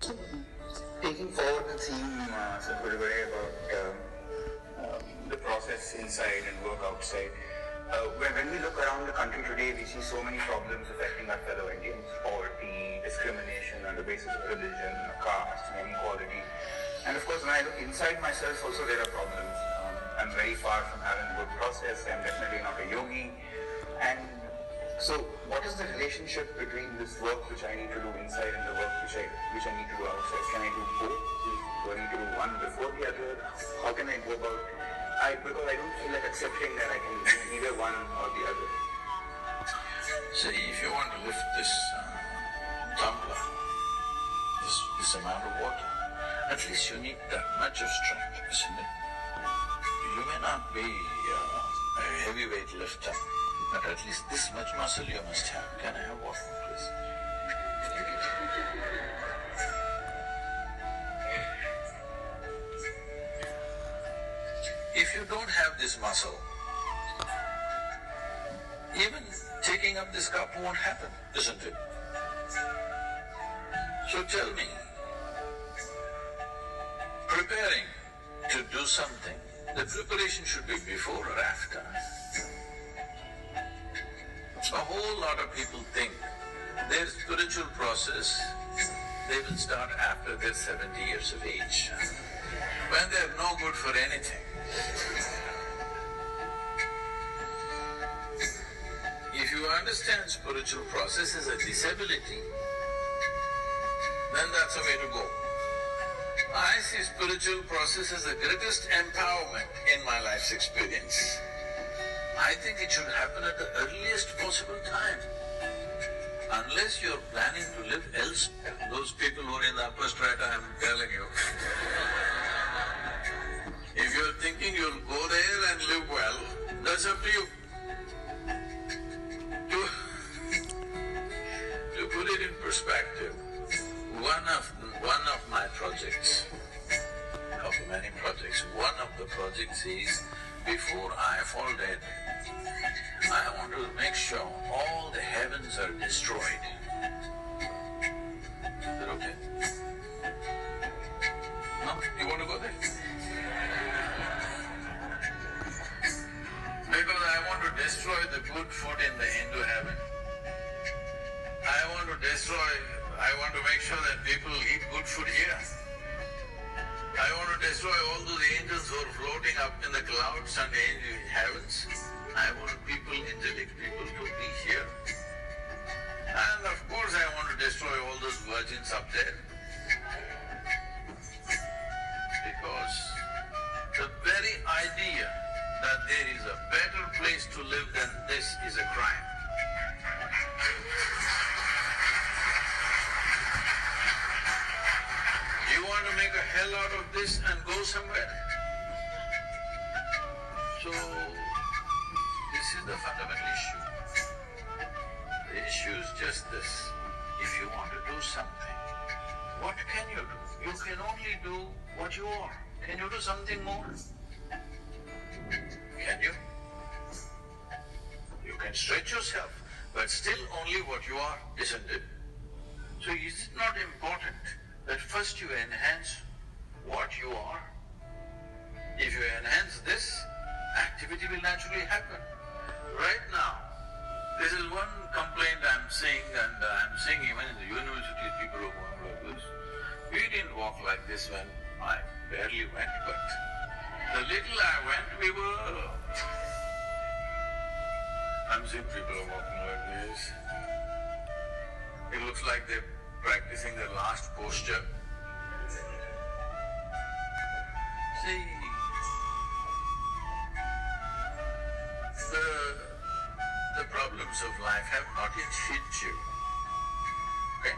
So, taking forward the theme, Sadhguru, about the process inside and work outside, when we look around the country today, we see so many problems affecting our fellow Indians: poverty, discrimination on the basis of religion, caste, inequality. And of course, when I look inside myself, also there are problems. I'm very far from having a good process. I'm definitely not a yogi. And so, what is the relationship between this work which I need to do inside and the work which I need to do outside? Can I do both? Do I need to do one before the other? How can I go about? Because I don't feel like accepting that I can do either one or the other. See, if you want to lift this tumbler, this amount of water, at least you need that much of strength, isn't it? You may not be a heavyweight lifter, but at least this much muscle you must have. Can I have water, please? If you don't have this muscle, even taking up this cup won't happen, isn't it? So tell me, preparing to do something, the preparation should be before or after. A whole lot of people think their spiritual process, they will start after they're 70 years of age, when they're no good for anything. If you understand spiritual process as a disability, then that's the way to go. I see spiritual process as the greatest empowerment in my life's experience. I think it should happen at the earliest possible time. Unless you're planning to live elsewhere, those people who are in the upper strata, I'm telling you. If you're thinking you'll go there and live well, that's up to you. To put it in perspective, one of my projects, of many projects, one of the projects is, before I fall dead, I want to make sure all the heavens are destroyed. Is that okay? No? You want to go there? Because I want to destroy the good food in the Hindu heaven. I want to make sure that people eat good food here. I want to destroy all those angels who are floating up in the clouds and angel heavens. I want people, angelic people, to be here. And of course I want to destroy all those virgins up there. Because the very idea that there is a better place to live than this is a crime. You want to make a hell out of this and go somewhere? So, this is the fundamental issue. The issue is just this: if you want to do something, what can you do? You can only do what you are. Can you do something more? Can you? You can stretch yourself, but still only what you are, isn't it? So is it not important that first you enhance what you are? If you enhance this, activity will naturally happen. Right now, this is one complaint I'm seeing, and I'm seeing even in the universities, people who walk like this. We didn't walk like this when I barely went, but the little I went, we were… I'm seeing people are walking like this. It looks like they're practicing their last posture. See, the problems of life have not yet hit you. Okay?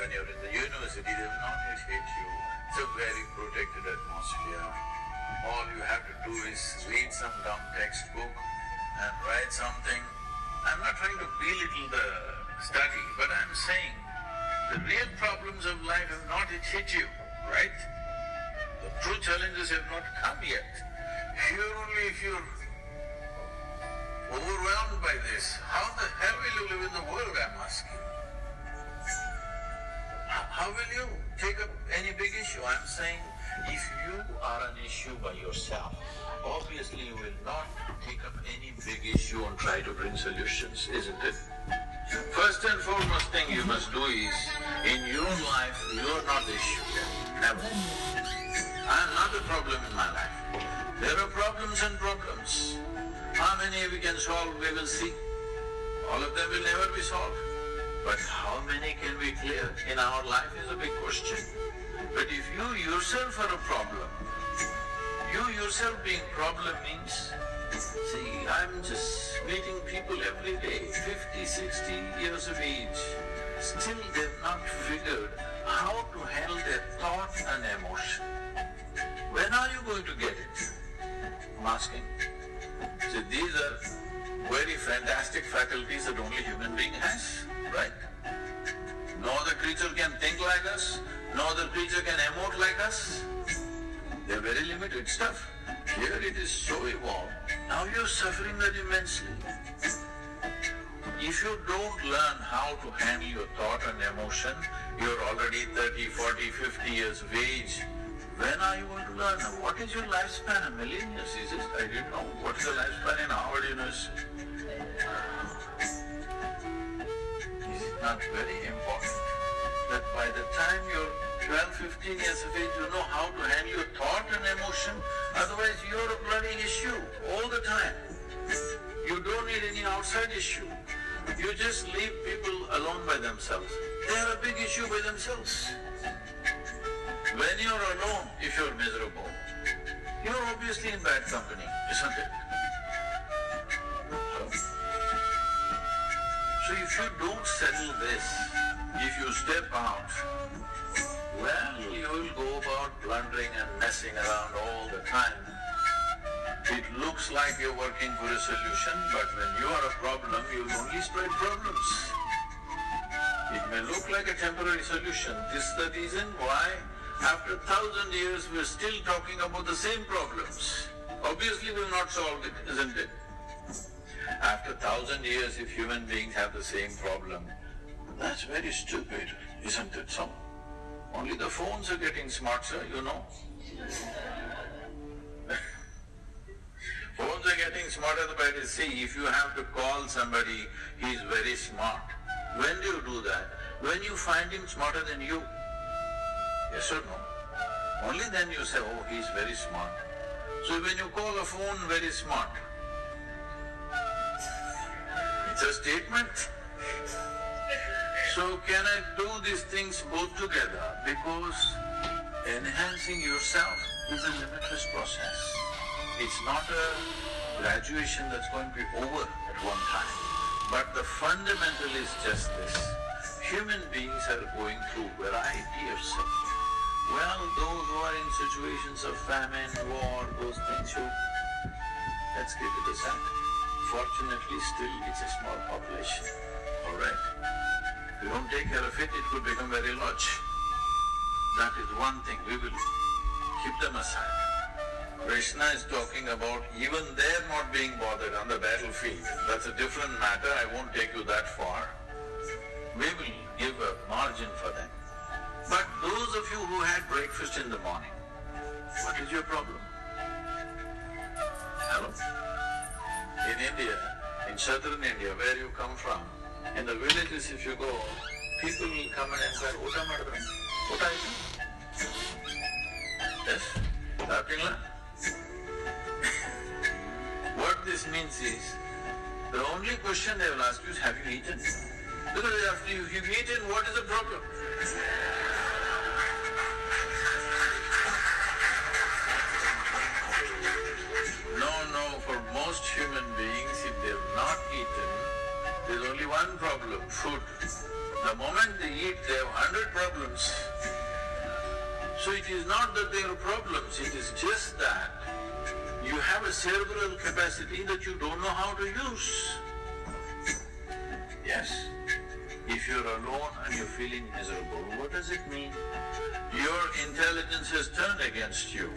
When you're in the university, they have not yet hit you. It's a very protected atmosphere. All you have to do is read some dumb textbook and write something. I'm not trying to belittle the study, but I'm saying the real problems of life have not yet hit you, right? The true challenges have not come yet. Here only if you're overwhelmed by this, how the hell will you live in the world, I'm asking? how will you take up any big issue? I'm saying, if you are an issue by yourself, obviously you will not take up any big issue and try to bring solutions, isn't it? First and foremost thing you must do is, in your life, you are not the issue, never. I am not the problem in my life. There are problems and problems. How many we can solve, we will see. All of them will never be solved. But how many can we clear in our life is a big question. But if you yourself are a problem, you yourself being problem means, see, I'm just meeting people every day, 50, 60 years of age. Still they've not figured how to handle their thought and emotion. When are you going to get it? I'm asking. See, these are very fantastic faculties that only human being has, right? No other creature can think like us, no other creature can emote like us. They're very limited stuff. Here it is so evolved, now you're suffering that immensely. If you don't learn how to handle your thought and emotion, you're already 30, 40, 50 years of age. When are you going to learn? What is your lifespan? A million years, is it? I didn't know. What is the lifespan in Harvard University? Is it not very important that by the time you're 12, 15 years of age, you know how to handle your thought and emotion? Otherwise, you're a bloody issue all the time. You don't need any outside issue. You just leave people alone by themselves. They are a big issue by themselves. When you're alone, if you're miserable, you're obviously in bad company, isn't it? So if you don't settle this, if you step out, well, you will go about blundering and messing around all the time. It looks like you're working for a solution, but when you are a problem, you'll only spread problems. It may look like a temporary solution. This is the reason why after 1,000 years we're still talking about the same problems. Obviously we've not solved it, isn't it? After 1,000 years, if human beings have the same problem, that's very stupid, isn't it so? Only the phones are getting smarter, you know. Phones are getting smarter, but you see, if you have to call somebody, he's very smart. When do you do that? When you find him smarter than you. Yes or no? Only then you say, oh, he's very smart. So when you call a phone very smart, it's a statement. So can I do these things both together? Because enhancing yourself is a limitless process. It's not a graduation that's going to be over at one time. But the fundamental is just this. Human beings are going through variety of suffering. Well, those who are in situations of famine, war, those things, let's keep it aside. Fortunately, still it's a small population, all right? If you don't take care of it, it could become very large. That is one thing, we will keep them aside. Krishna is talking about even they're not being bothered on the battlefield. That's a different matter, I won't take you that far. We will give a margin for them. But those of you who had breakfast in the morning, what is your problem? Hello? In India, in southern India, where you come from, in the villages if you go, people will come and inquire, Ota madam, Ota idu? Yes? Lapingla? What this means is, the only question they will ask you is, have you eaten? Because after you've eaten, what is the problem? No, for most human beings, if they have not eaten, there's only one problem, food. The moment they eat, they have 100 problems. So it is not that there are problems, it is just that you have a cerebral capacity that you don't know how to use. Yes? If you're alone and you're feeling miserable, what does it mean? Your intelligence has turned against you.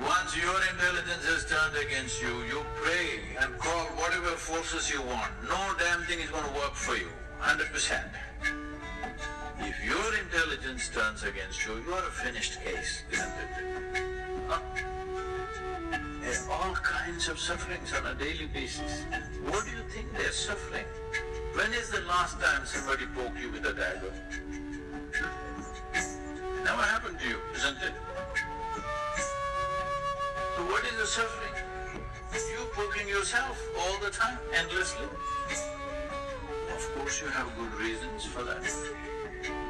Once your intelligence has turned against you, you pray and call whatever forces you want. No damn thing is going to work for you, 100%. If your intelligence turns against you, you are a finished case, isn't it? Huh? There are all kinds of sufferings on a daily basis. What do you think they're suffering? When is the last time somebody poked you with a dagger? Never happened to you, isn't it? So what is the suffering? You poking yourself all the time, endlessly. Of course you have good reasons for that.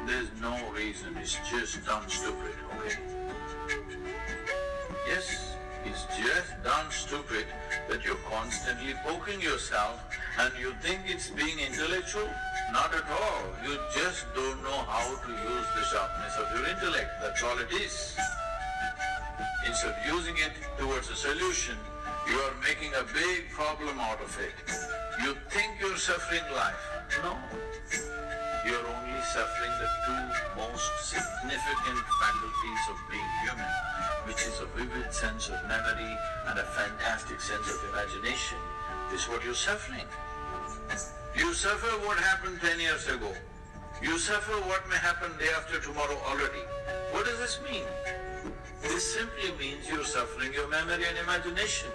There's no reason, it's just darn stupid, okay? Yes, it's just darn stupid that you're constantly poking yourself and you think it's being intellectual. Not at all. You just don't know how to use the sharpness of your intellect. That's all it is. Instead of using it towards a solution, you are making a big problem out of it. You think you're suffering life. No. You're only suffering the two most significant faculties of being human, which is a vivid sense of memory and a fantastic sense of imagination. This is what you're suffering. You suffer what happened 10 years ago. You suffer what may happen day after tomorrow already. What does this mean? This simply means you're suffering your memory and imagination.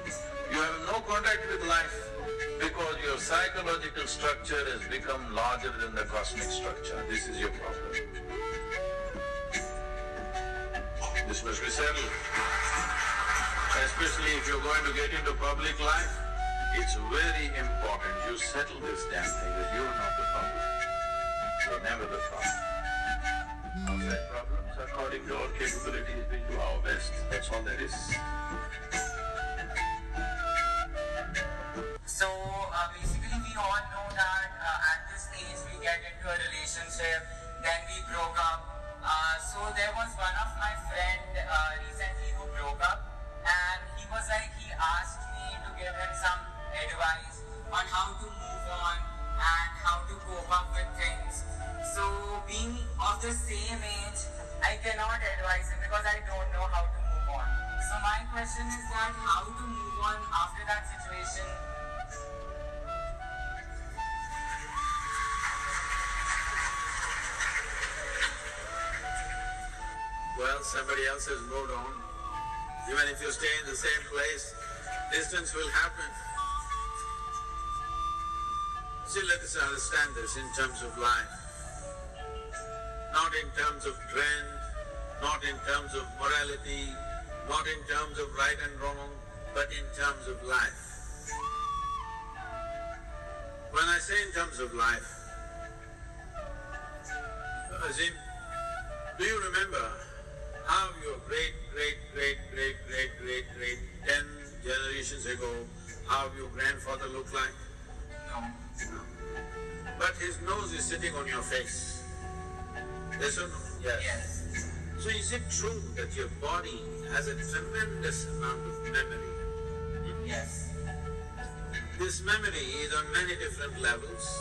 You have no contact with life because your psychological structure has become larger than the cosmic structure. This is your problem. This must be settled. Especially if you're going to get into public life, it's very important you settle this damn thing that you're not the problem. You're never the problem. Outside problems, according to our capabilities, we do our best. That's all there is. So basically we all know that at this age we get into a relationship, then we broke up. So there was one of my friend recently who broke up, and he was like, he asked me to give him some advice on how to move on and how to cope up with things. So being of the same age, I cannot advise him because I don't know how to move on. So my question is that how to move on after that situation. Well, somebody else has moved on. Even if you stay in the same place, distance will happen. See, let us understand this in terms of life. Not in terms of trend, not in terms of morality, not in terms of right and wrong, but in terms of life. When I say in terms of life, Azim, do you remember how your great 10 generations ago, how your grandfather looked like? No. But his nose is sitting on your face. Yes or no? Yes. So is it true that your body has a tremendous amount of memory? Yes. This memory is on many different levels.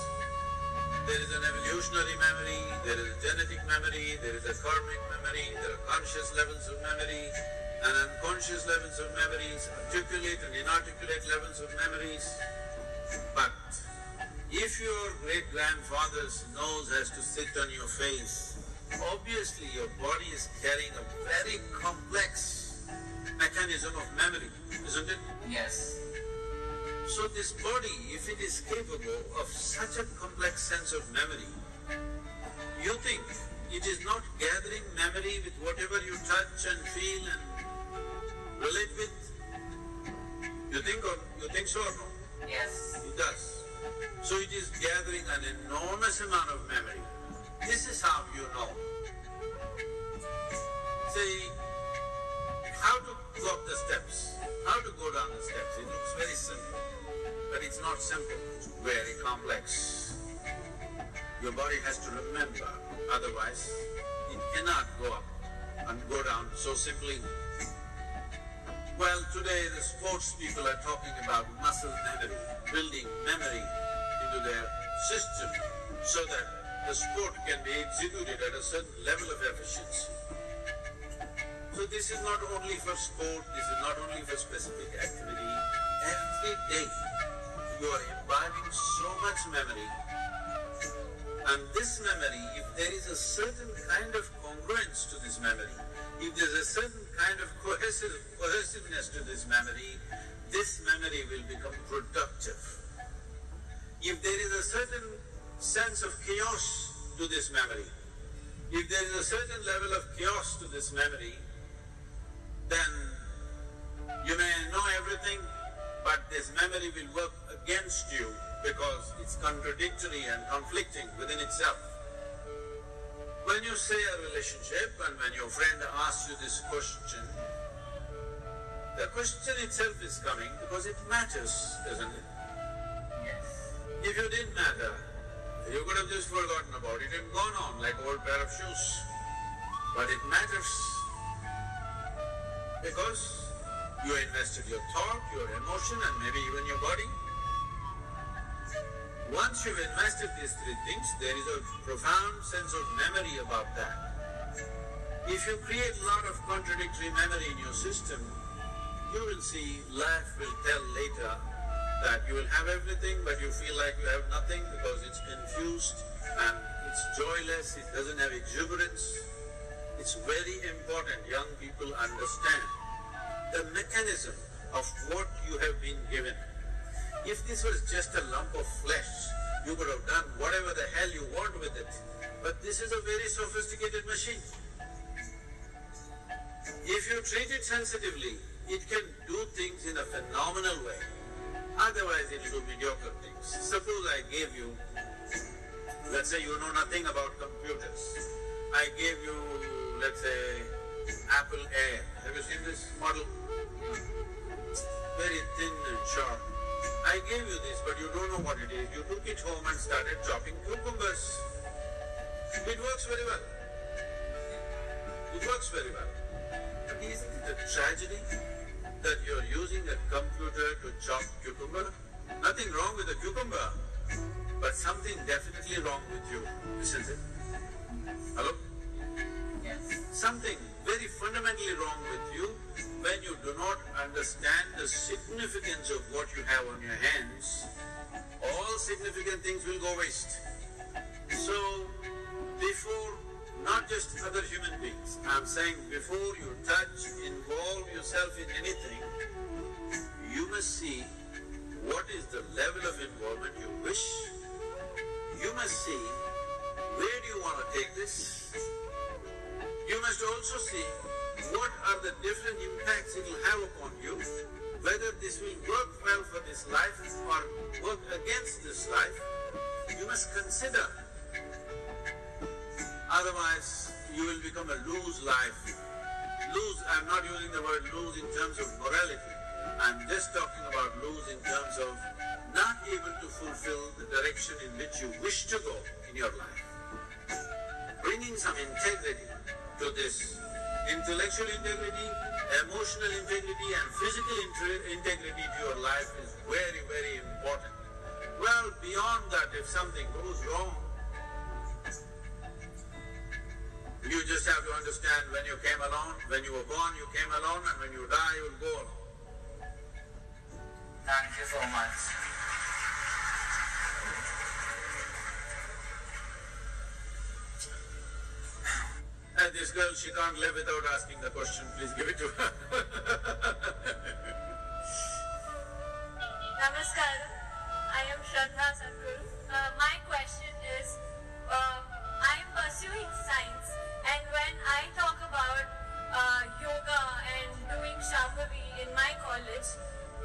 There is an evolutionary memory, there is a genetic memory, there is a karmic memory, there are conscious levels of memory and unconscious levels of memories, articulate and inarticulate levels of memories. But if your great-grandfather's nose has to sit on your face, obviously your body is carrying a very complex mechanism of memory, isn't it? Yes. So this body, if it is capable of such a complex sense of memory, you think it is not gathering memory with whatever you touch and feel and relate with? You think so or no? Yes. It does. So it is gathering an enormous amount of memory. This is how you know. See, how to go up the steps, how to go down the steps. It looks very simple. But it's not simple, it's very complex. Your body has to remember, otherwise it cannot go up and go down so simply. Well, today the sports people are talking about muscle memory, building memory into their system so that the sport can be executed at a certain level of efficiency. So this is not only for sport, this is not only for specific activity. Every day you are imbibing so much memory And this memory, if there is a certain kind of congruence to this memory, if there is a certain kind of cohesiveness to this memory will become productive. If there is a certain sense of chaos to this memory, if there is a certain level of chaos to this memory, then you may know everything, but this memory will work against you because it's contradictory and conflicting within itself. When you say a relationship and when your friend asks you this question, the question itself is coming because it matters, doesn't it? Yes. If you didn't matter, you could have just forgotten about it and gone on like an old pair of shoes. But it matters because you invested your thought, your emotion and maybe even your body. Once you've invested these three things, there is a profound sense of memory about that. If you create a lot of contradictory memory in your system, you will see life will tell later that you will have everything but you feel like you have nothing because it's confused and it's joyless, it doesn't have exuberance. It's very important young people understand the mechanism of what you have been given. If this was just a lump of flesh, you could have done whatever the hell you want with it. But this is a very sophisticated machine. If you treat it sensitively, it can do things in a phenomenal way. Otherwise it will do mediocre things. Suppose I gave you, let's say you know nothing about computers. I gave you, let's say, Apple Air. Have you seen this model? Very thin and sharp. I gave you this, but you don't know what it is. You took it home and started chopping cucumbers. It works very well. It works very well. But isn't it a tragedy that you're using a computer to chop cucumber? Nothing wrong with the cucumber, but something definitely wrong with you, isn't it? Hello? Yes. Something very fundamentally wrong with you when you do not understand the significance of what you have on your hands. All significant things will go waste. So, before, not just other human beings, I'm saying before you touch, involve yourself in anything, you must see what is the level of involvement you wish. You must see where do you want to take this. You must also see what are the different impacts it will have upon you, whether this will work well for this life or work against this life. You must consider. Otherwise, you will become a lose life. Lose, I'm not using the word lose in terms of morality. I'm just talking about lose in terms of not able to fulfill the direction in which you wish to go in your life. Bringing some integrity to this. Intellectual integrity, emotional integrity and physical integrity to your life is very, very important. Well, beyond that, if something goes wrong, you just have to understand when you came along, when you were born, you came along, and when you die, you will go along. Thank you so much. And this girl, she can't live without asking the question. Please give it to her. Namaskaram. I am Shraddha Sadhguru. My question is, I am pursuing science, and when I talk about yoga and doing Shambhavi in my college,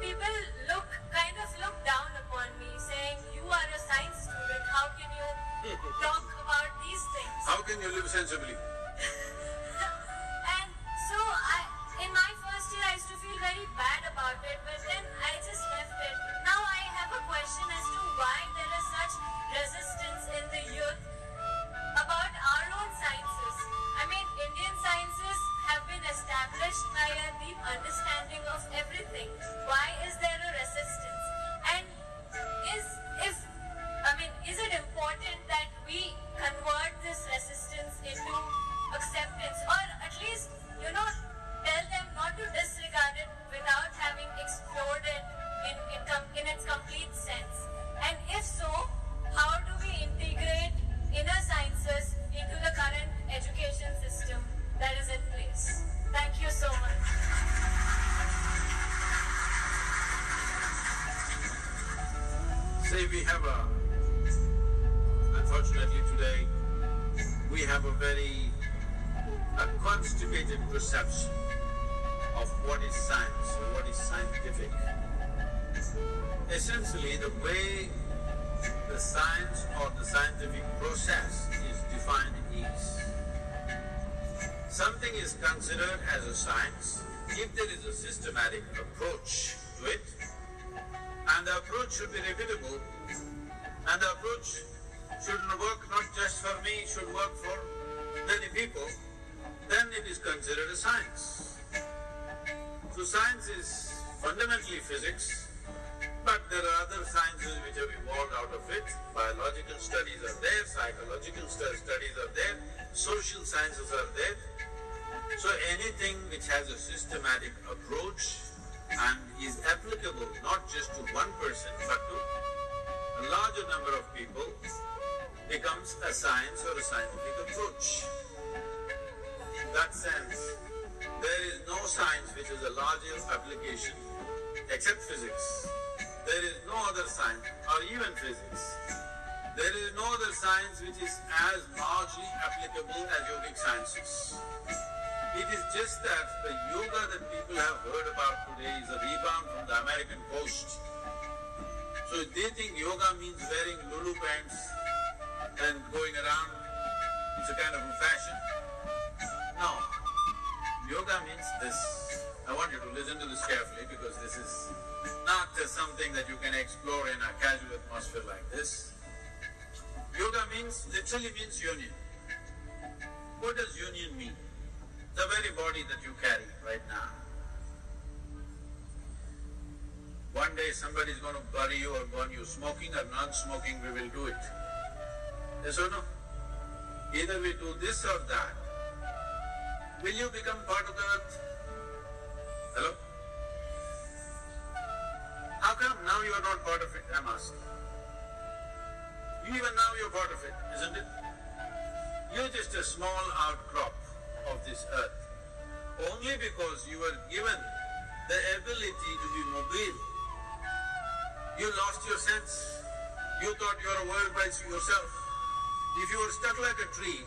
people kind of look down upon me, saying, "You are a science student. How can you talk about these things?" How can you live sensibly? And so in my first year, I used to feel very bad about it, but then I just left it. Now I have a question as to why there is such resistance in the youth about our own sciences. I mean, Indian sciences have been established by a deep understanding of everything. Why is there a resistance? And is it important that we convert this resistance into acceptance, or at least, tell them not to disregard it without having explored it in its complete sense? And if so, how do we integrate in Say we have unfortunately today, we have a very constipated perception of what is science or what is scientific. Essentially, the way the science or the scientific process is defined is, something is considered as a science if there is a systematic approach to it, and the approach should be repeatable, and the approach should work not just for me, should work for many people, then it is considered a science. So science is fundamentally physics, but there are other sciences which have evolved out of it. Biological studies are there, psychological studies are there, social sciences are there. So anything which has a systematic approach and is applicable not just to one person but to a larger number of people becomes a science or a scientific approach. In that sense, there is no science which has a larger application except physics. There is no other science, or even physics. There is no other science which is as largely applicable as yogic sciences. It is just that the yoga that people have heard about today is a rebound from the American coast. So they think yoga means wearing lulu pants and going around. It's a kind of a fashion. No. Yoga means this. I want you to listen to this carefully because this is not just something that you can explore in a casual atmosphere like this. Yoga literally means union. What does union mean? The very body that you carry right now. One day somebody is going to bury you or burn you. Smoking or non-smoking, we will do it. Yes or no? Either we do this or that. Will you become part of the earth? Hello? How come now you are not part of it? I'm asking. Even now you're part of it, isn't it? You're just a small outcrop of this earth. Only because you were given the ability to be mobile. You lost your sense. You thought you were a world by yourself. If you were stuck like a tree,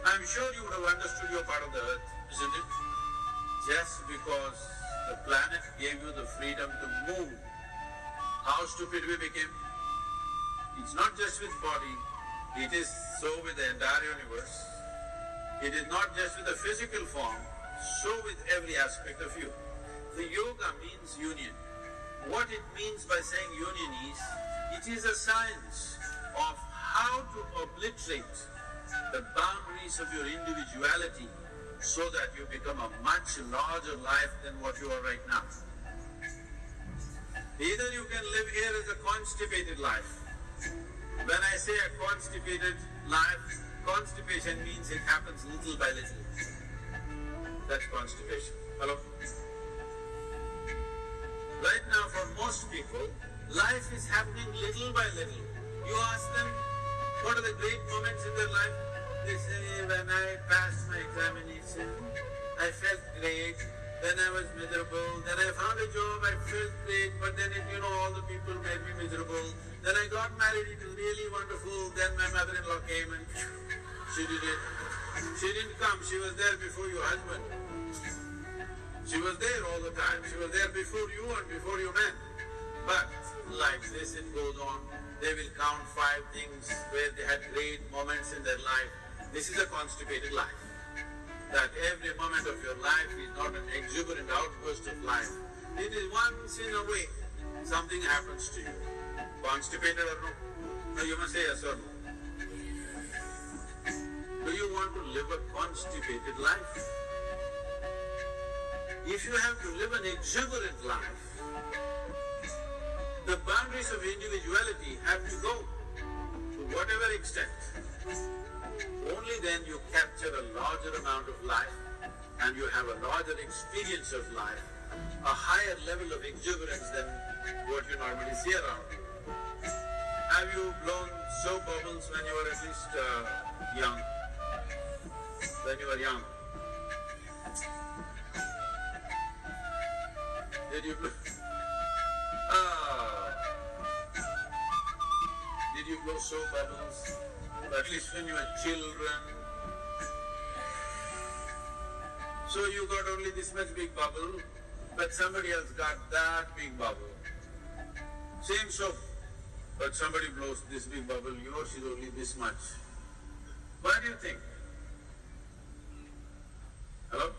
I'm sure you would have understood you're part of the earth, isn't it? Just because the planet gave you the freedom to move. How stupid we became. It's not just with body, it is so with the entire universe. It is not just with the physical form, so with every aspect of you. The yoga means union. What it means by saying union is, it is a science of how to obliterate the boundaries of your individuality so that you become a much larger life than what you are right now. Either you can live here as a constipated life. When I say a constipated life, constipation means it happens little by little. That's constipation. Hello? Right now for most people, life is happening little by little. You ask them, what are the great moments in their life? They say, when I passed my examination, I felt great. Then I was miserable. Then I found a job, I felt great. But then, all the people made me miserable. Then I got married, it was really wonderful. Then my mother-in-law came and she did it. She didn't come, she was there before your husband. She was there all the time. She was there before you and before you met. But like this, it goes on. They will count 5 things where they had great moments in their life. This is a constipated life. That every moment of your life is not an exuberant outburst of life. It is once in a way something happens to you. Constipated or no? No, you must say yes or no. Do you want to live a constipated life? If you have to live an exuberant life, the boundaries of individuality have to go to whatever extent. Only then you capture a larger amount of life and you have a larger experience of life, a higher level of exuberance than what you normally see around you. Have you blown soap bubbles when you were at least young? When you were young? Did you blow? soap bubbles, at least when you were children. So you got only this much big bubble, but somebody else got that big bubble. Same soap, but somebody blows this big bubble, yours is only this much. Why do you think? Hello?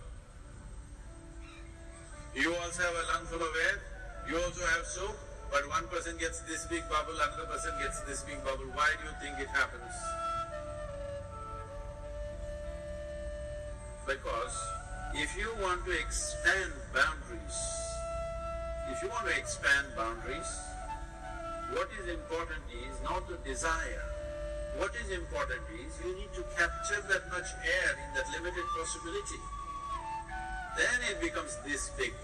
You also have a lung full of air, you also have soap, but one person gets this big bubble, another person gets this big bubble. Why do you think it happens? Because if you want to expand boundaries, what is important is not the desire. What is important is you need to capture that much air in that limited possibility. Then it becomes this big.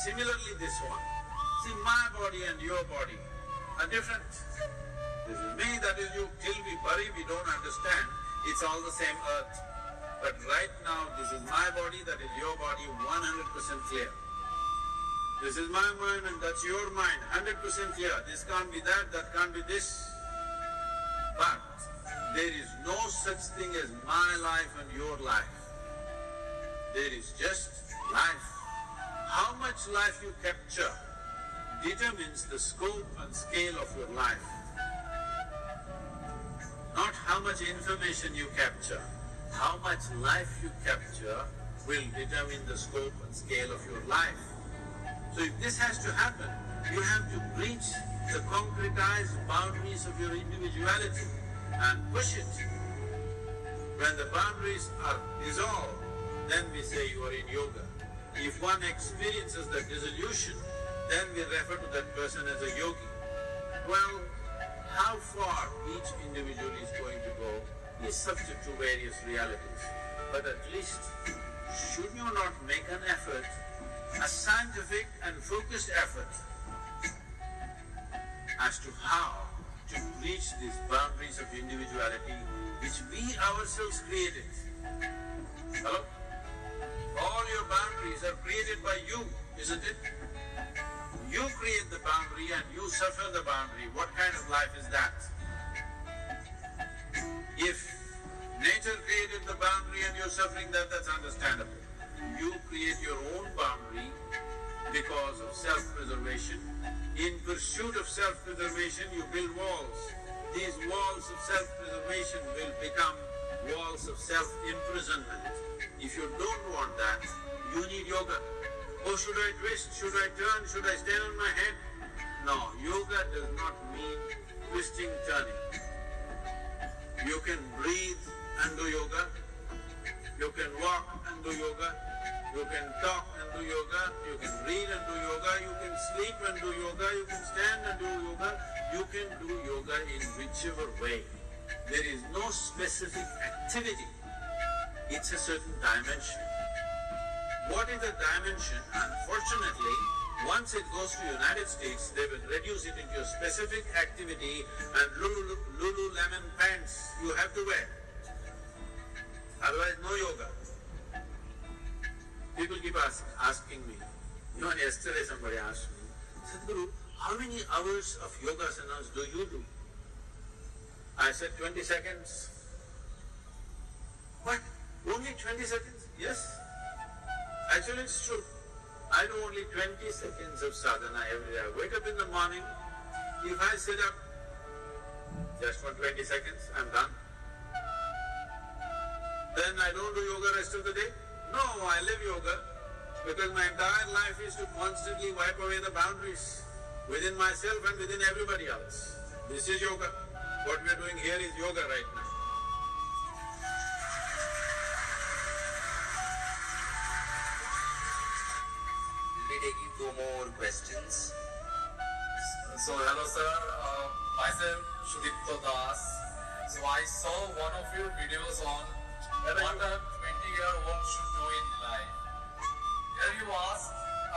Similarly this one. See, my body and your body are different. This is me, that is you. Till we bury, we don't understand. It's all the same earth. But right now, this is my body, that is your body, 100% clear. This is my mind and that's your mind, 100% clear. This can't be that, that can't be this. But there is no such thing as my life and your life. There is just life. How much life you capture determines the scope and scale of your life. Not how much information you capture. How much life you capture will determine the scope and scale of your life. So if this has to happen, you have to breach the concretized boundaries of your individuality and push it. When the boundaries are dissolved, then we say you are in yoga. If one experiences the dissolution, then we refer to that person as a yogi. Well, how far each individual is going to go is subject to various realities. But at least, should you not make an effort, a scientific and focused effort, as to how to reach these boundaries of individuality which we ourselves created? Hello? All your boundaries are created by you, isn't it? You create the boundary and you suffer the boundary. What kind of life is that? If nature created the boundary and you're suffering that, that's understandable. You create your own boundary because of self-preservation. In pursuit of self-preservation, you build walls. These walls of self-preservation will become walls of self-imprisonment. If you don't want that, you need yoga. Oh, should I twist? Should I turn? Should I stand on my head? No, yoga does not mean twisting, turning. You can breathe and do yoga. You can walk and do yoga. You can talk and do yoga. You can read and do yoga. You can sleep and do yoga. You can stand and do yoga. You can do yoga in whichever way. There is no specific activity. It's a certain dimension. What is the dimension? Unfortunately, once it goes to United States, they will reduce it into a specific activity and Lululemon pants you have to wear. Otherwise, no yoga. People keep asking me. Even yesterday somebody asked me, Sadhguru, how many hours of yoga asanas do you do? I said 20 seconds. What? Only 20 seconds? Yes. Actually, it's true. I do only 20 seconds of sadhana every day. I wake up in the morning. If I sit up just for 20 seconds, I'm done. Then I don't do yoga rest of the day? No, I live yoga because my entire life is to constantly wipe away the boundaries within myself and within everybody else. This is yoga. What we are doing here is yoga right now. We'll be taking 2 more questions. So hello sir, myself Shudipto Das. So I saw one of your videos on what a 20-year-old should do in life. Here you asked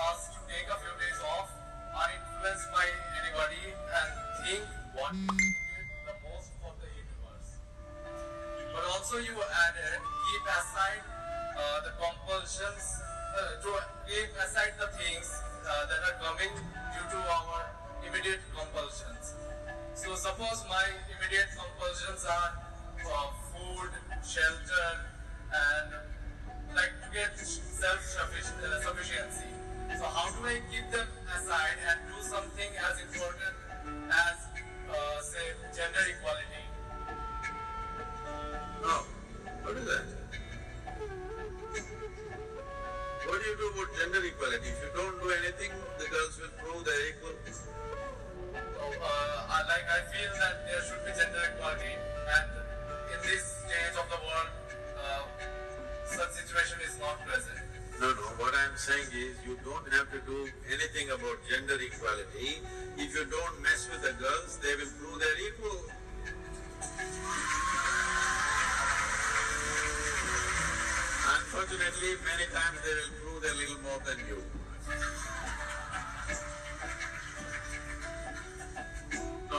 us to take a few days off, uninfluenced by anybody, and think what we did the most for the universe. But also you added, keep aside the compulsions, to keep aside the things that are coming due to our immediate compulsions. So suppose my immediate compulsions are food, shelter, and like to get self-sufficiency. So how do I keep them aside and do something as important as, say, gender equality? No. What is that? What do you do about gender equality? If you don't do anything, the girls will prove they're equal. I feel that there should be gender equality, and in this stage of the world, such situation is not present. No, what I'm saying is you don't have to do anything about gender equality. If you don't mess with the girls, they will prove they're equal. Unfortunately, many times they will prove they're little more than you. No,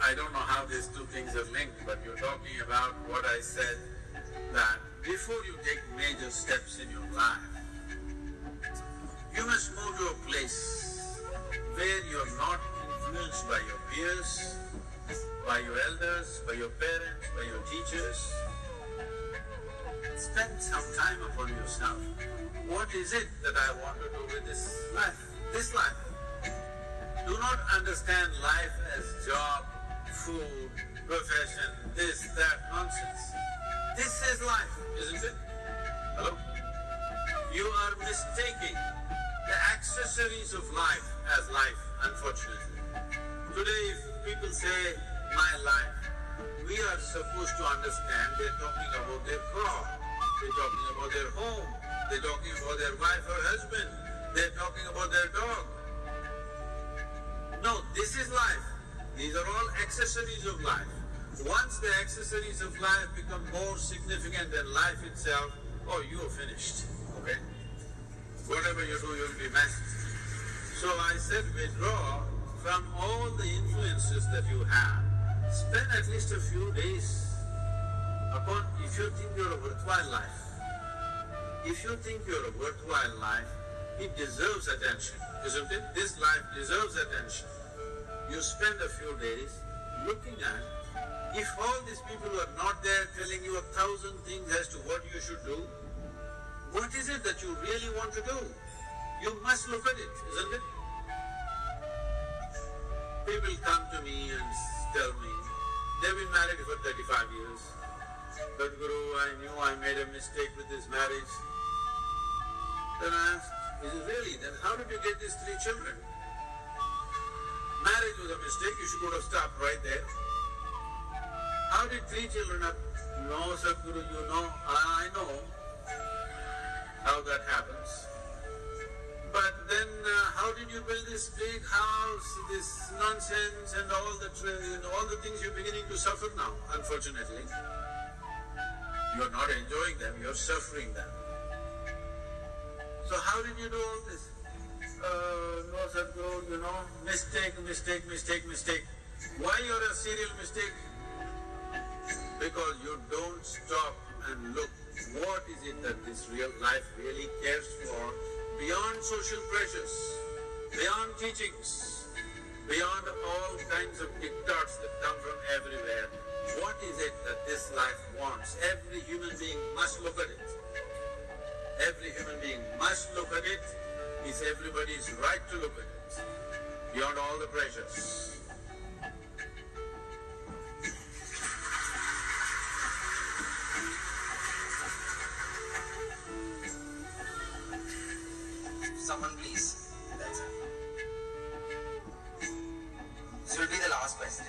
I don't know how these two things are linked, but you're talking about what I said, that before you take major steps in your life, you must move to a place where you're not influenced by your peers, by your elders, by your parents, by your teachers. Spend some time upon yourself. What is it that I want to do with this life? This life. Do not understand life as job, food, profession, this, that nonsense. This is life, isn't it? Hello? You are mistaking the accessories of life as life, unfortunately. Today, if people say, my life, we are supposed to understand they're talking about their car, they're talking about their home, they're talking about their wife or husband, they're talking about their dog. No, this is life. These are all accessories of life. Once the accessories of life become more significant than life itself, oh, you are finished, okay? Whatever you do, you'll be messed. So I said withdraw from all the influences that you have. Spend at least a few days upon, if you think you're a worthwhile life. If you think you're a worthwhile life, it deserves attention, isn't it? This life deserves attention. You spend a few days looking at, if all these people are not there telling you 1,000 things as to what you should do, what is it that you really want to do? You must look at it, isn't it? People come to me and tell me, they've been married for 35 years. Sadhguru, I knew I made a mistake with this marriage. Then I asked, is it really? Then how did you get these 3 children? Marriage was a mistake, you should have stopped right there. How did 3 children up? No, Sadhguru, you know, I know how that happens. But then how did you build this big house, this nonsense and all the things you're beginning to suffer now, unfortunately. You're not enjoying them, you're suffering them. So how did you do all this? No, Sadhguru, you know, mistake. Why you're a serial mistake? Because you don't stop and look, what is it that this real life really cares for beyond social pressures, beyond teachings, beyond all kinds of diktats that come from everywhere. What is it that this life wants? Every human being must look at it. Every human being must look at it. It's everybody's right to look at it, beyond all the pressures. Someone please. That's it. This will be the last question.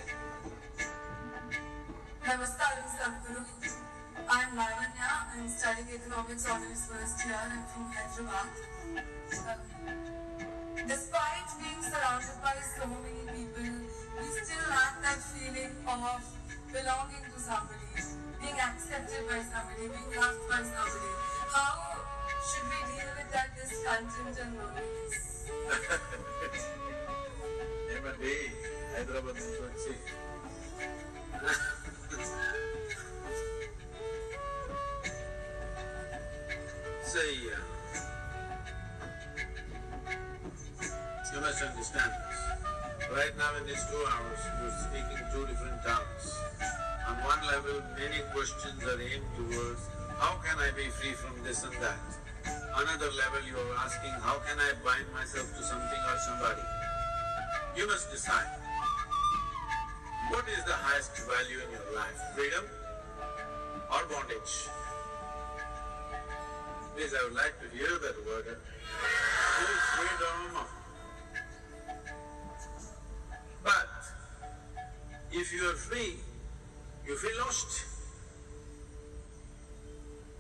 Namaskaram, Sadhguru. I'm Lavanya. I'm studying economics honors first year. I'm from Hyderabad. Despite being surrounded by so many people, we still have that feeling of belonging to somebody, being accepted by somebody, being loved by somebody. How should we deal with that discontent and loneliness? ఏమండి హైదరాబాద్ నుంచి వచ్చి say you must understand this. Right now in these 2 hours, you're speaking two different tongues. On one level, many questions are aimed towards, how can I be free from this and that? Another level, you are asking, how can I bind myself to something or somebody? You must decide. What is the highest value in your life? Freedom or bondage? Please, I would like to hear that word. It is freedom. But if you are free, you feel lost.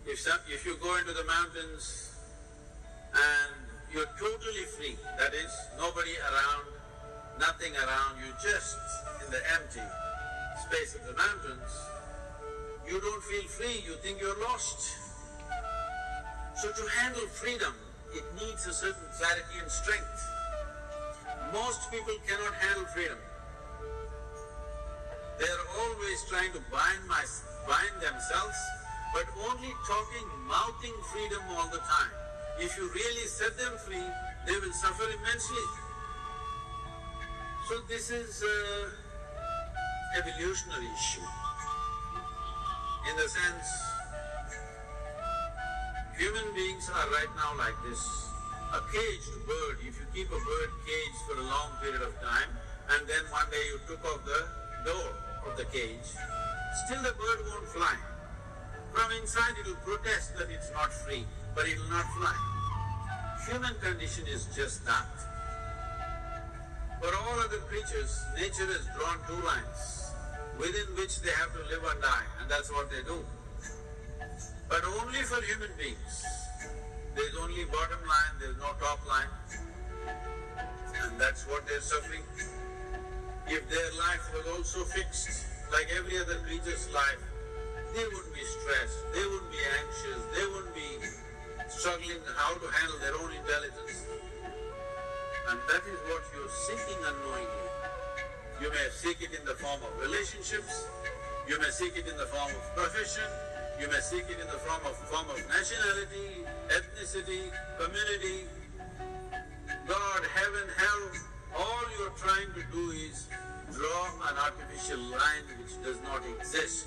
If you go into the mountains and you're totally free, that is, nobody around, nothing around you, just in the empty space of the mountains, you don't feel free, you think you're lost. So to handle freedom, it needs a certain clarity and strength. Most people cannot handle freedom. They are always trying to bind themselves, but only talking, mouthing freedom all the time. If you really set them free, they will suffer immensely. So this is an evolutionary issue. In the sense, human beings are right now like this. A caged bird, if you keep a bird caged for a long period of time, and then one day you took off the door of the cage, still the bird won't fly. From inside it will protest that it's not free, but it will not fly. Human condition is just that. For all other creatures, nature has drawn two lines, within which they have to live and die, and that's what they do. But only for human beings, there is only bottom line, there is no top line, and that's what they're suffering. If their life was also fixed, like every other creature's life, they wouldn't be stressed, they wouldn't be anxious, they wouldn't be struggling how to handle their own intelligence. And that is what you're seeking unknowingly. You may seek it in the form of relationships, you may seek it in the form of profession, you may seek it in the form of nationality, ethnicity, community, God, heaven, hell. All you're trying to do is draw an artificial line which does not exist.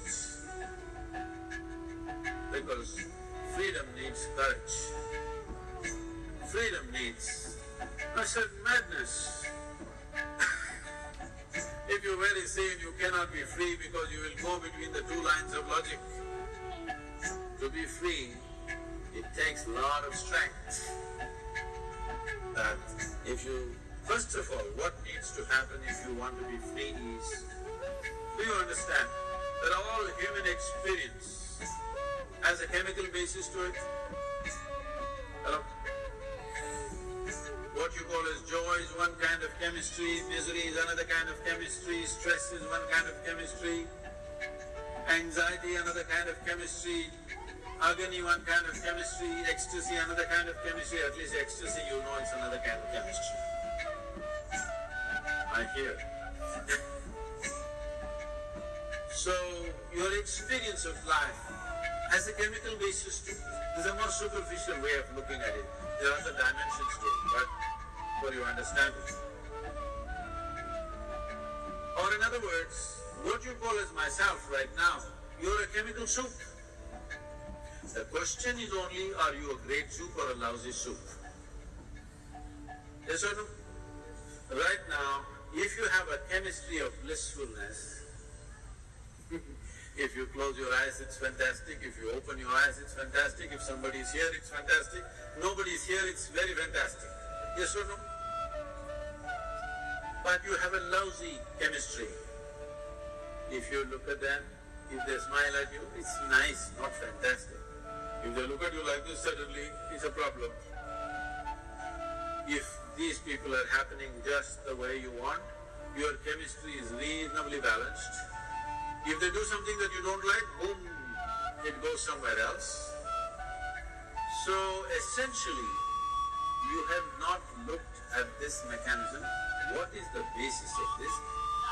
Because freedom needs courage. Freedom needs a certain madness. If you're very sane, you cannot be free because you will go between the two lines of logic. To be free, it takes a lot of strength. That if you, first of all, what needs to happen if you want to be free is, do you understand that all human experience has a chemical basis to it? Hello? What you call as joy is one kind of chemistry, misery is another kind of chemistry, stress is one kind of chemistry, anxiety another kind of chemistry, agony one kind of chemistry, ecstasy another kind of chemistry. At least ecstasy, you know, it's another kind of chemistry. I hear. So your experience of life has a chemical basis to it. There's a more superficial way of looking at it. There are other dimensions to it, but for your understanding. Or in other words, what you call as myself right now, you're a chemical soup. The question is only, are you a great soup or a lousy soup? Yes or no? Right now, if you have a chemistry of blissfulness, if you close your eyes, it's fantastic. If you open your eyes, it's fantastic. If somebody is here, it's fantastic. Nobody is here, it's very fantastic. Yes or no? But you have a lousy chemistry. If you look at them, if they smile at you, it's nice, not fantastic. If they look at you like this, suddenly it's a problem. If these people are happening just the way you want, your chemistry is reasonably balanced. If they do something that you don't like, boom, it goes somewhere else. So essentially, you have not looked at this mechanism. What is the basis of this?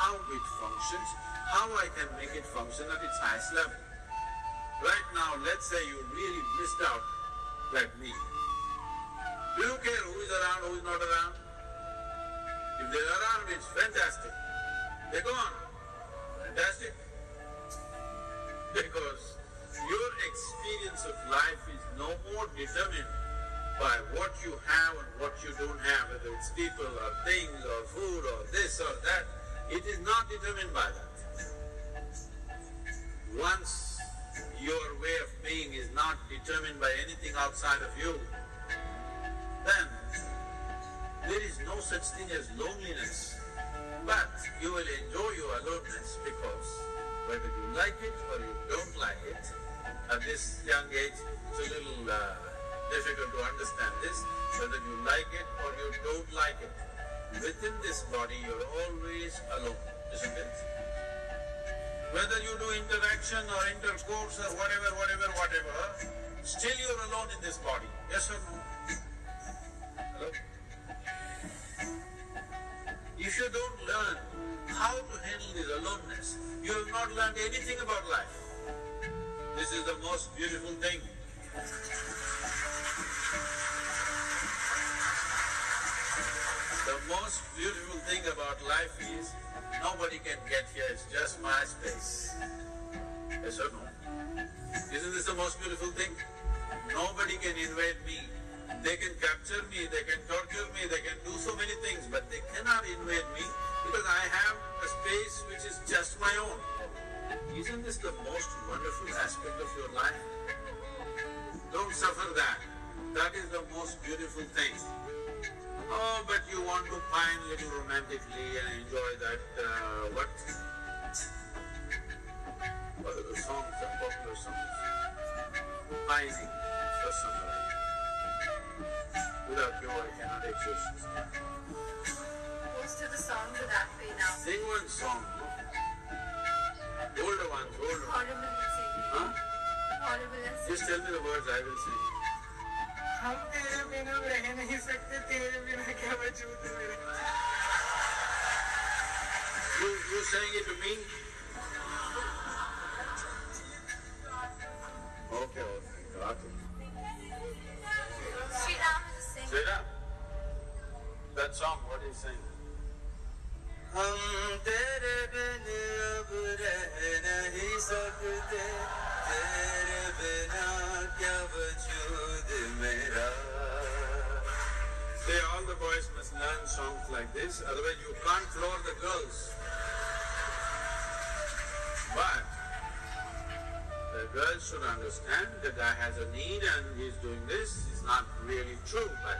How it functions? How I can make it function at its highest level? Right now, let's say you really missed out, like me. Do you care who is around, who is not around? If they're around, it's fantastic. They go on. Fantastic. Because your experience of life is no more determined by what you have and what you don't have, whether it's people or things or food or this or that. It is not determined by that. Once your way of being is not determined by anything outside of you, then there is no such thing as loneliness. But you will enjoy your aloneness because whether you like it or you don't like it, at this young age it's a little difficult to understand this, whether you like it or you don't like it. Within this body you're always alone, isn't it? Whether you do interaction or intercourse or whatever, still you're alone in this body, yes or no? Hello? If you don't learn how to handle this aloneness, you have not learned anything about life. This is the most beautiful thing. The most beautiful thing about life is nobody can get here, it's just my space. Yes or no? Isn't this the most beautiful thing? Nobody can invade me. They can capture me, they can torture me, they can do so many things, but they cannot invade me because I have a space which is just my own. Isn't this the most wonderful aspect of your life? Don't suffer that. That is the most beautiful thing. Oh, but you want to pine a little romantically and enjoy that, what are the songs, the popular songs? Pining for somebody. Without you, I cannot exist. Most of the songs are that way now. Sing one song. Older ones. Horrible at singing. Huh? Horrible at singing. Just tell me the words, I will sing. हम तेरे बिना रह नहीं सकते, तेरे बिना क्या वजूद है मेरे। You saying it to me? Okay, got it. Sri Ram is a singer. Say that. That song, what is saying? हम तेरे बिन अब रह नहीं सकते, तेरे बिना क्या वजूद मेरा। Say all the boys must learn songs like this, otherwise you can't floor the girls. But the girls should understand the guy has a need and he's doing this. It's not really true, but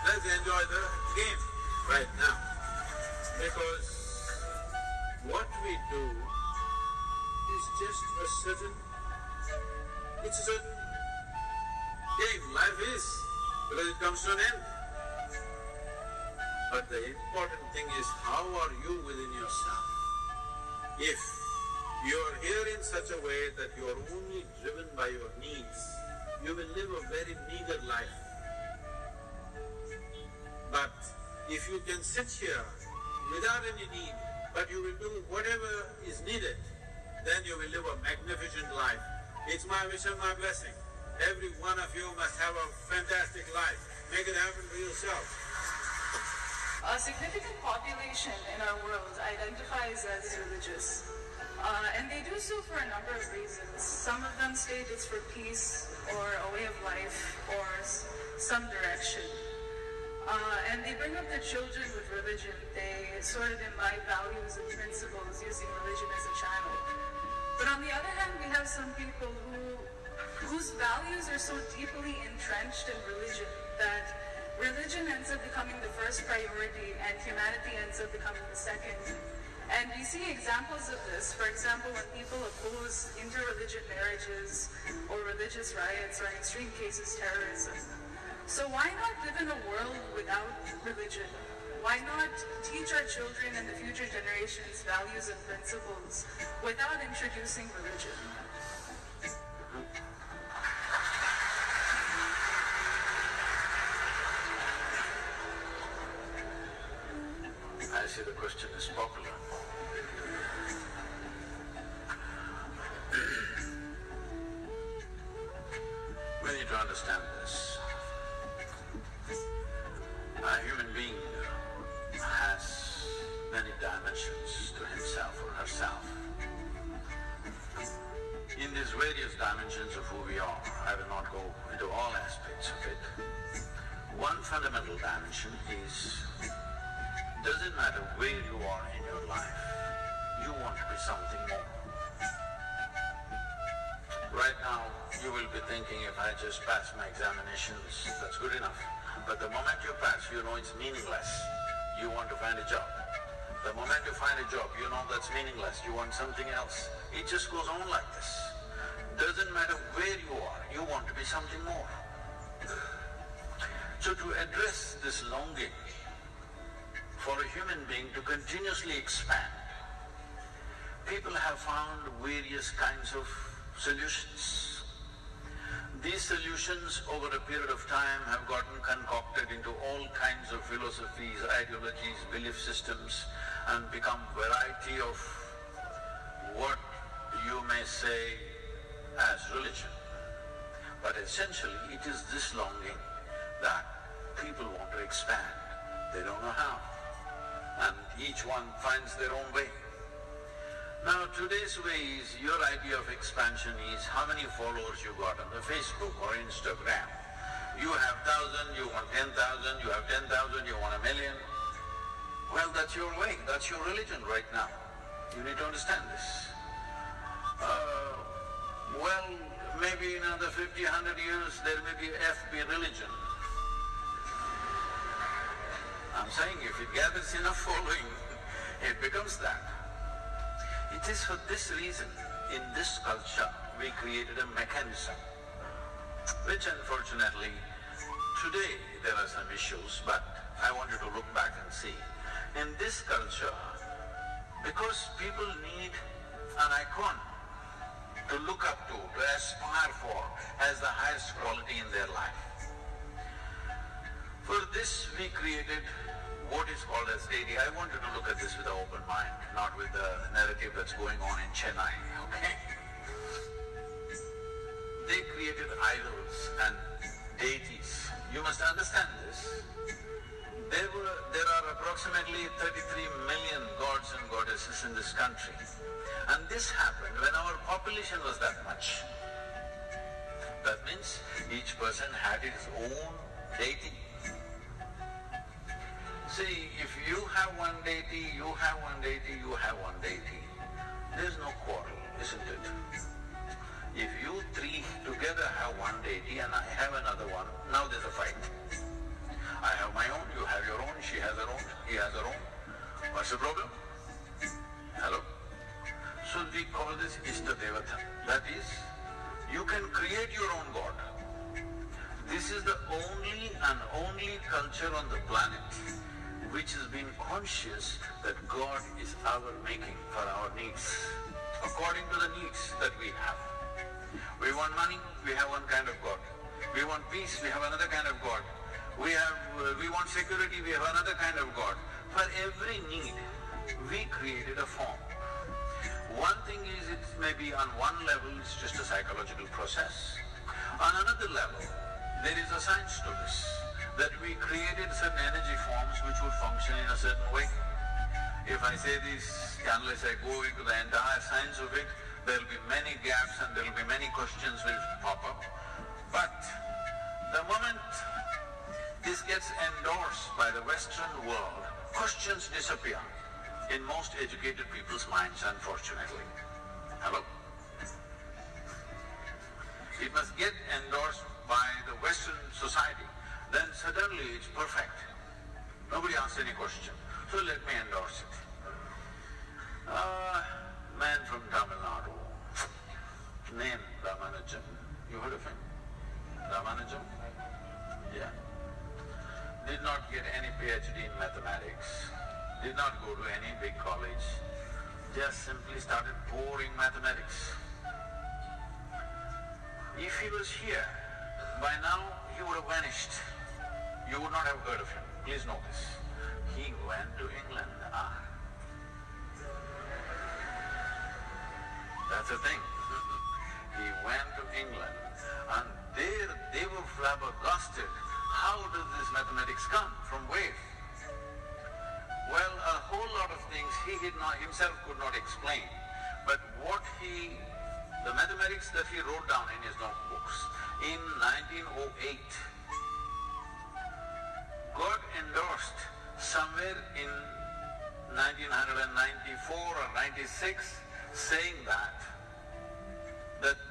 let's enjoy the game right now. Because what we do is just a certain, it's a certain game, life is, because it comes to an end. But the important thing is, how are you within yourself? If you are here in such a way that you are only driven by your needs, you will live a very meager life. But if you can sit here without any need, but you will do whatever is needed, then you will live a magnificent life. It's my wish and my blessing. Every one of you must have a fantastic life. Make it happen for yourself. A significant population in our world identifies as religious. And they do so for a number of reasons. Some of them state it's for peace or a way of life or some direction. And they bring up their children with religion. They sort of imbibe values and principles using religion as a channel. But on the other hand, we have some people whose values are so deeply entrenched in religion that religion ends up becoming the first priority and humanity ends up becoming the second. And we see examples of this, for example, when people oppose interreligious marriages or religious riots or in extreme cases terrorism. So why not live in a world without religion? Why not teach our children and the future generations values and principles without introducing religion? I see the question is popular. We need to understand this. A human being has fundamental dimension is, doesn't matter where you are in your life, you want to be something more. Right now, you will be thinking, if I just pass my examinations, that's good enough. But the moment you pass, you know it's meaningless. You want to find a job. The moment you find a job, you know that's meaningless. You want something else. It just goes on like this. Doesn't matter where you are, you want to be something more. So to address this longing for a human being to continuously expand, people have found various kinds of solutions. These solutions over a period of time have gotten concocted into all kinds of philosophies, ideologies, belief systems, and become variety of what you may say as religion. But essentially it is this longing that people want to expand. They don't know how. And each one finds their own way. Now today's way is, your idea of expansion is how many followers you got on the Facebook or Instagram. You have 1,000, you want 10,000, you have 10,000, you want 1,000,000. Well, that's your way, that's your religion right now. You need to understand this. Well, maybe in another 50, 100 years there may be FB religion. I'm saying if it gathers enough following, it becomes that. It is for this reason, in this culture, we created a mechanism, which unfortunately, today there are some issues, but I want you to look back and see. In this culture, because people need an icon to look up to aspire for as the highest quality in their life. For this we created what is called as deity. I want you to look at this with an open mind, not with the narrative that's going on in Chennai, okay? They created idols and deities. You must understand this. There are approximately 33 million gods and goddesses in this country. And this happened when our population was that much. That means each person had his own deity. See, if you have one deity, you have one deity, you have one deity, there's no quarrel, isn't it? If you three together have one deity and I have another one, now there's a fight. I have my own, you have your own, she has her own, he has her own. What's the problem? Hello? So we call this Ishta Devata. That is, you can create your own God. This is the only culture on the planet which has been conscious that God is our making for our needs, according to the needs that we have. We want money, we have one kind of God. We want peace, we have another kind of God. We want security, we have another kind of God. For every need, we created a form. One thing is, it may be on one level, it's just a psychological process. On another level, there is a science to this, that we created certain energy forms which would function in a certain way. If I say this, unless I go into the entire science of it, there will be many gaps and there will be many questions which pop up. But the moment this gets endorsed by the Western world, questions disappear in most educated people's minds, unfortunately. Hello? It must get endorsed by the Western society. Then suddenly it's perfect. Nobody asks any question. So let me endorse it. Man from Tamil Nadu, named Ramanujam. You heard of him? Ramanujam? Yeah. Did not get any PhD in mathematics. Did not go to any big college. Just simply started pouring mathematics. If he was here, by now he would have vanished. You would not have heard of him. Please notice. He went to England. That's the thing. He went to England and there they were flabbergasted. How does this mathematics come? From where? Well, a whole lot of things he himself could not explain. But the mathematics that he wrote down in his notebooks, in 1908, somewhere in 1994 or 96 saying that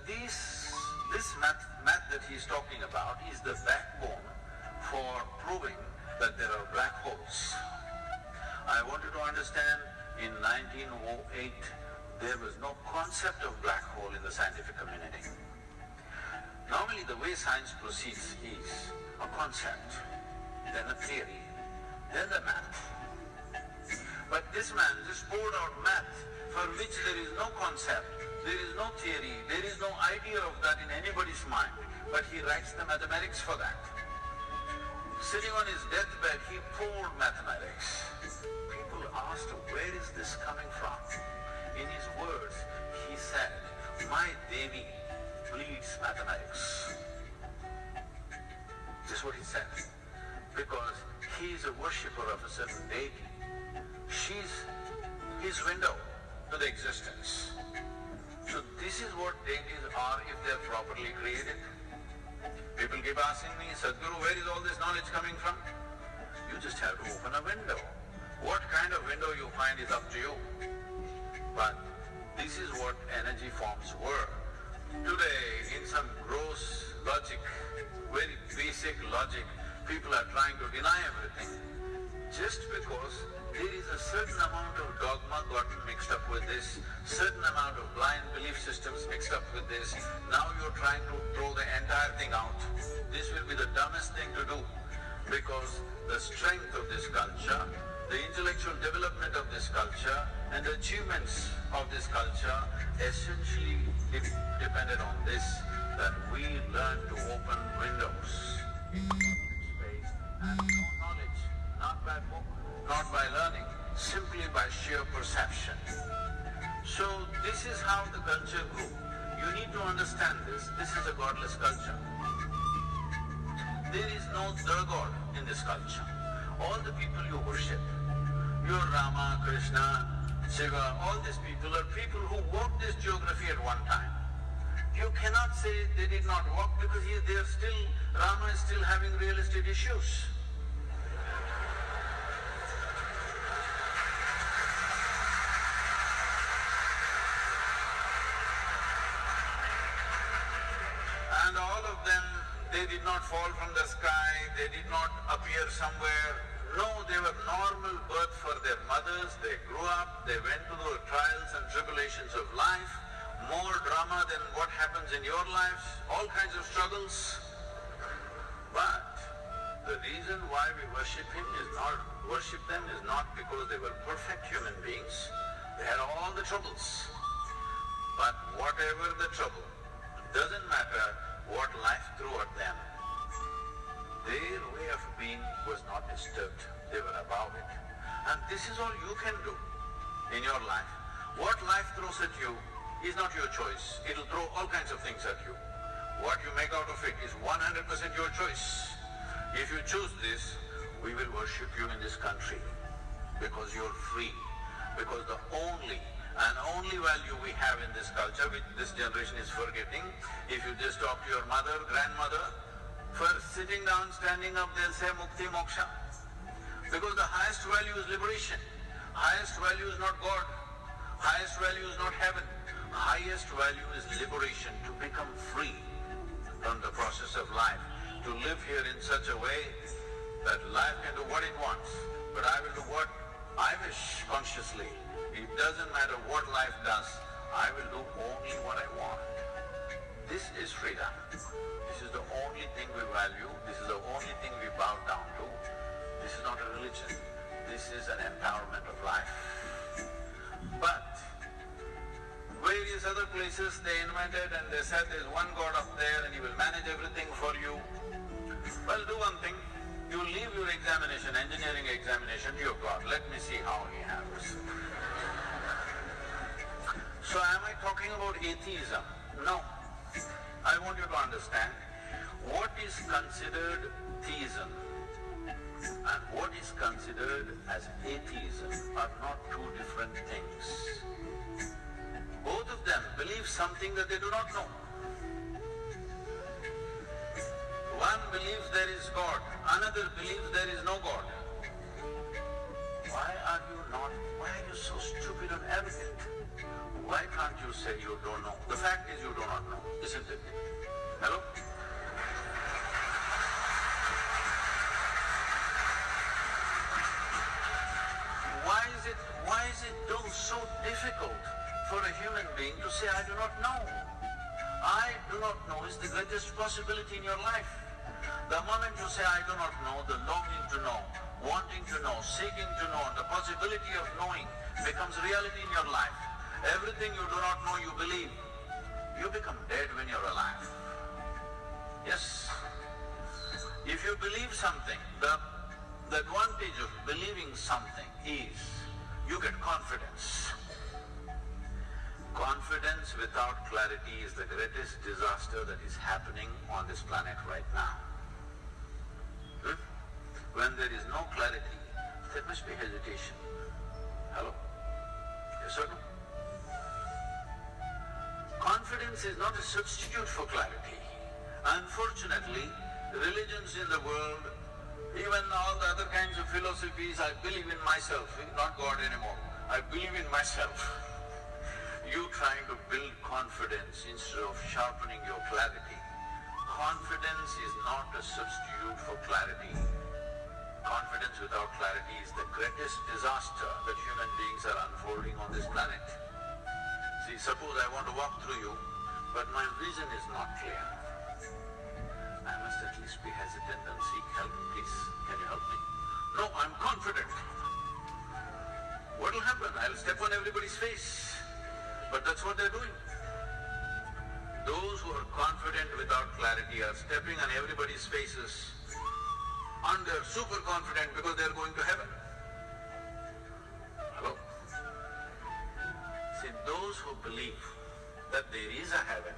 this math that he's talking about is the backbone for proving that there are black holes. I want you to understand, in 1908, there was no concept of black hole in the scientific community. Normally the way science proceeds is a concept, then a theory, then the math. But this man just poured out math for which there is no concept, there is no theory, there is no idea of that in anybody's mind, but he writes the mathematics for that. Sitting on his deathbed, he poured mathematics. People asked, where is this coming from? In his words, he said, my Devi bleeds mathematics. This is what he said. Because he is a worshipper of a certain deity. She's his window to the existence. So this is what deities are if they are properly created. People keep asking me, Sadhguru, where is all this knowledge coming from? You just have to open a window. What kind of window you find is up to you. But this is what energy forms were. Today, in some gross logic, very basic logic, people are trying to deny everything just because there is a certain amount of dogma gotten mixed up with this, certain amount of blind belief systems mixed up with this. Now you're trying to throw the entire thing out. This will be the dumbest thing to do, because the strength of this culture, the intellectual development of this culture, and the achievements of this culture essentially depended on this, that we learn to open windows into space and know knowledge, not by book, not by learning, simply by sheer perception. So this is how the culture grew. You need to understand this. This is a godless culture. There is no the God in this culture. All the people you worship, your Rama, Krishna, Shiva, all these people are people who walked this geography at one time. You cannot say they did not walk, because Rama is still having real estate issues. And all of them, they did not fall from the sky, they did not appear somewhere. No, they were normal birth for their mothers, they grew up, they went through the trials and tribulations of life, more drama than what happens in your lives, all kinds of struggles. But the reason why we worship them is not because they were perfect human beings. They had all the troubles. But whatever the trouble, doesn't matter what life threw at them, their way of being was not disturbed. They were above it. And this is all you can do in your life. What life throws at you is not your choice. It'll throw all kinds of things at you. What you make out of it is 100% your choice. If you choose this, we will worship you in this country, because you're free. Because the only value we have in this culture, which this generation is forgetting, if you just talk to your mother, grandmother, first sitting down, standing up, they'll say mukti, moksha. Because the highest value is liberation. Highest value is not God. Highest value is not heaven. Highest value is liberation, to become free from the process of life, to live here in such a way that life can do what it wants, but I will do what I wish consciously. It doesn't matter what life does, I will do only what I want. This is freedom. This is the only thing we value. This is the only thing we bow down to. This is not a religion. This is an empowerment of life. But various other places they invented and they said there's one God up there and he will manage everything for you. Well, do one thing. You leave your examination, engineering examination, to your God. Let me see how he handles it. So am I talking about atheism? No. I want you to understand, what is considered theism and what is considered as atheism are not two different things. Both of them believe something that they do not know. One believes there is God, another believes there is no God. why are you so stupid and arrogant? Why can't you say you don't know? The fact is you do not know, isn't it? Hello? Why is it so difficult for a human being to say, I do not know? I do not know is the greatest possibility in your life. The moment you say, I do not know, the longing to know, wanting to know, seeking to know, and the possibility of knowing becomes reality in your life. Everything you do not know, you believe. You become dead when you're alive. Yes. If you believe something, the advantage of believing something is you get confidence. Confidence without clarity is the greatest disaster that is happening on this planet right now. When there is no clarity, there must be hesitation. Hello? Yes or no? Confidence is not a substitute for clarity. Unfortunately, religions in the world, even all the other kinds of philosophies, I believe in myself, not God anymore. I believe in myself. You trying to build confidence instead of sharpening your clarity. Confidence is not a substitute for clarity. Confidence without clarity is the greatest disaster that human beings are unfolding on this planet. See, suppose I want to walk through you, but my vision is not clear. I must at least be hesitant and seek help. Please, can you help me? No, I'm confident. What will happen? I'll step on everybody's face. But that's what they're doing. Those who are confident without clarity are stepping on everybody's faces, and they're super confident because they're going to heaven. Hello? See, those who believe that there is a heaven,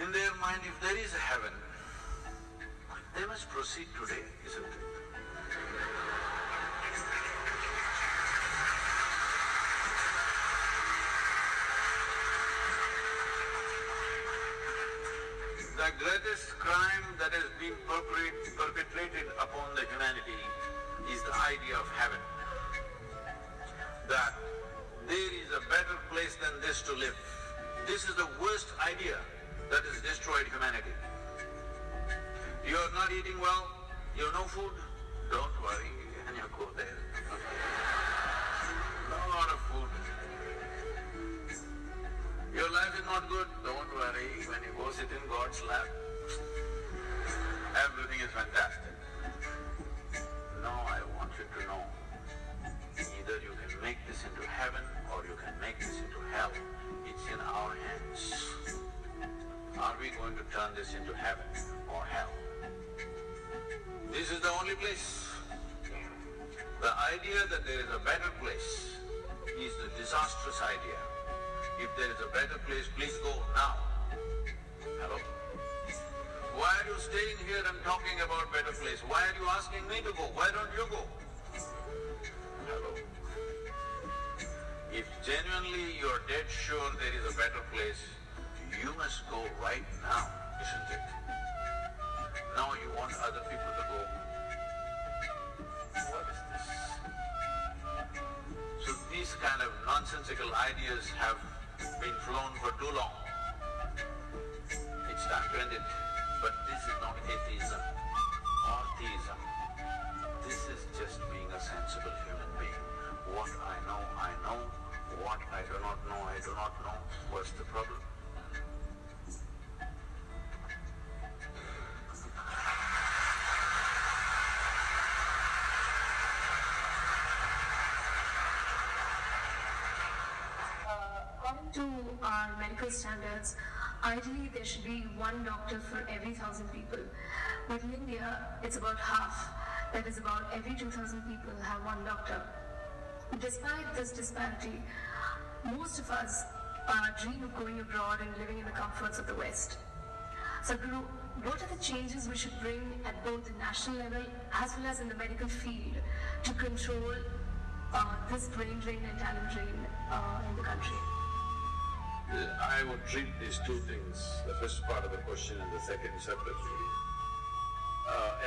in their mind, if there is a heaven, they must proceed today, isn't it? The greatest crime that has been perpetrated upon the humanity is the idea of heaven. That there is a better place than this to live. This is the worst idea that has destroyed humanity. You are not eating well, you have no food, don't worry, and you go there. No lot of food. Your life is not good, don't worry, when you go sit in God's lap, everything is fantastic. No, I want you to know, either you can make this into heaven or you can make this into hell. It's in our hands. Are we going to turn this into heaven or hell? This is the only place. The idea that there is a better place is the disastrous idea. If there is a better place, please go now. Hello? Why are you staying here and talking about better place? Why are you asking me to go? Why don't you go? Hello? If genuinely you are dead sure there is a better place, you must go right now, isn't it? Now you want other people to go. What is this? So these kind of nonsensical ideas have been flown for too long. It's time to end it. But this is not atheism or theism. This is just being a sensible human being. What I know, I know. What I do not know, I do not know. What's the problem? According to our medical standards, ideally there should be one doctor for every 1,000 people. But in India, it's about half. That is, about every 2,000 people have one doctor. Despite this disparity, most of us dream of going abroad and living in the comforts of the West. Sadhguru, what are the changes we should bring at both the national level as well as in the medical field to control this brain drain and talent drain in the country? I would treat these two things, the first part of the question and the second separately.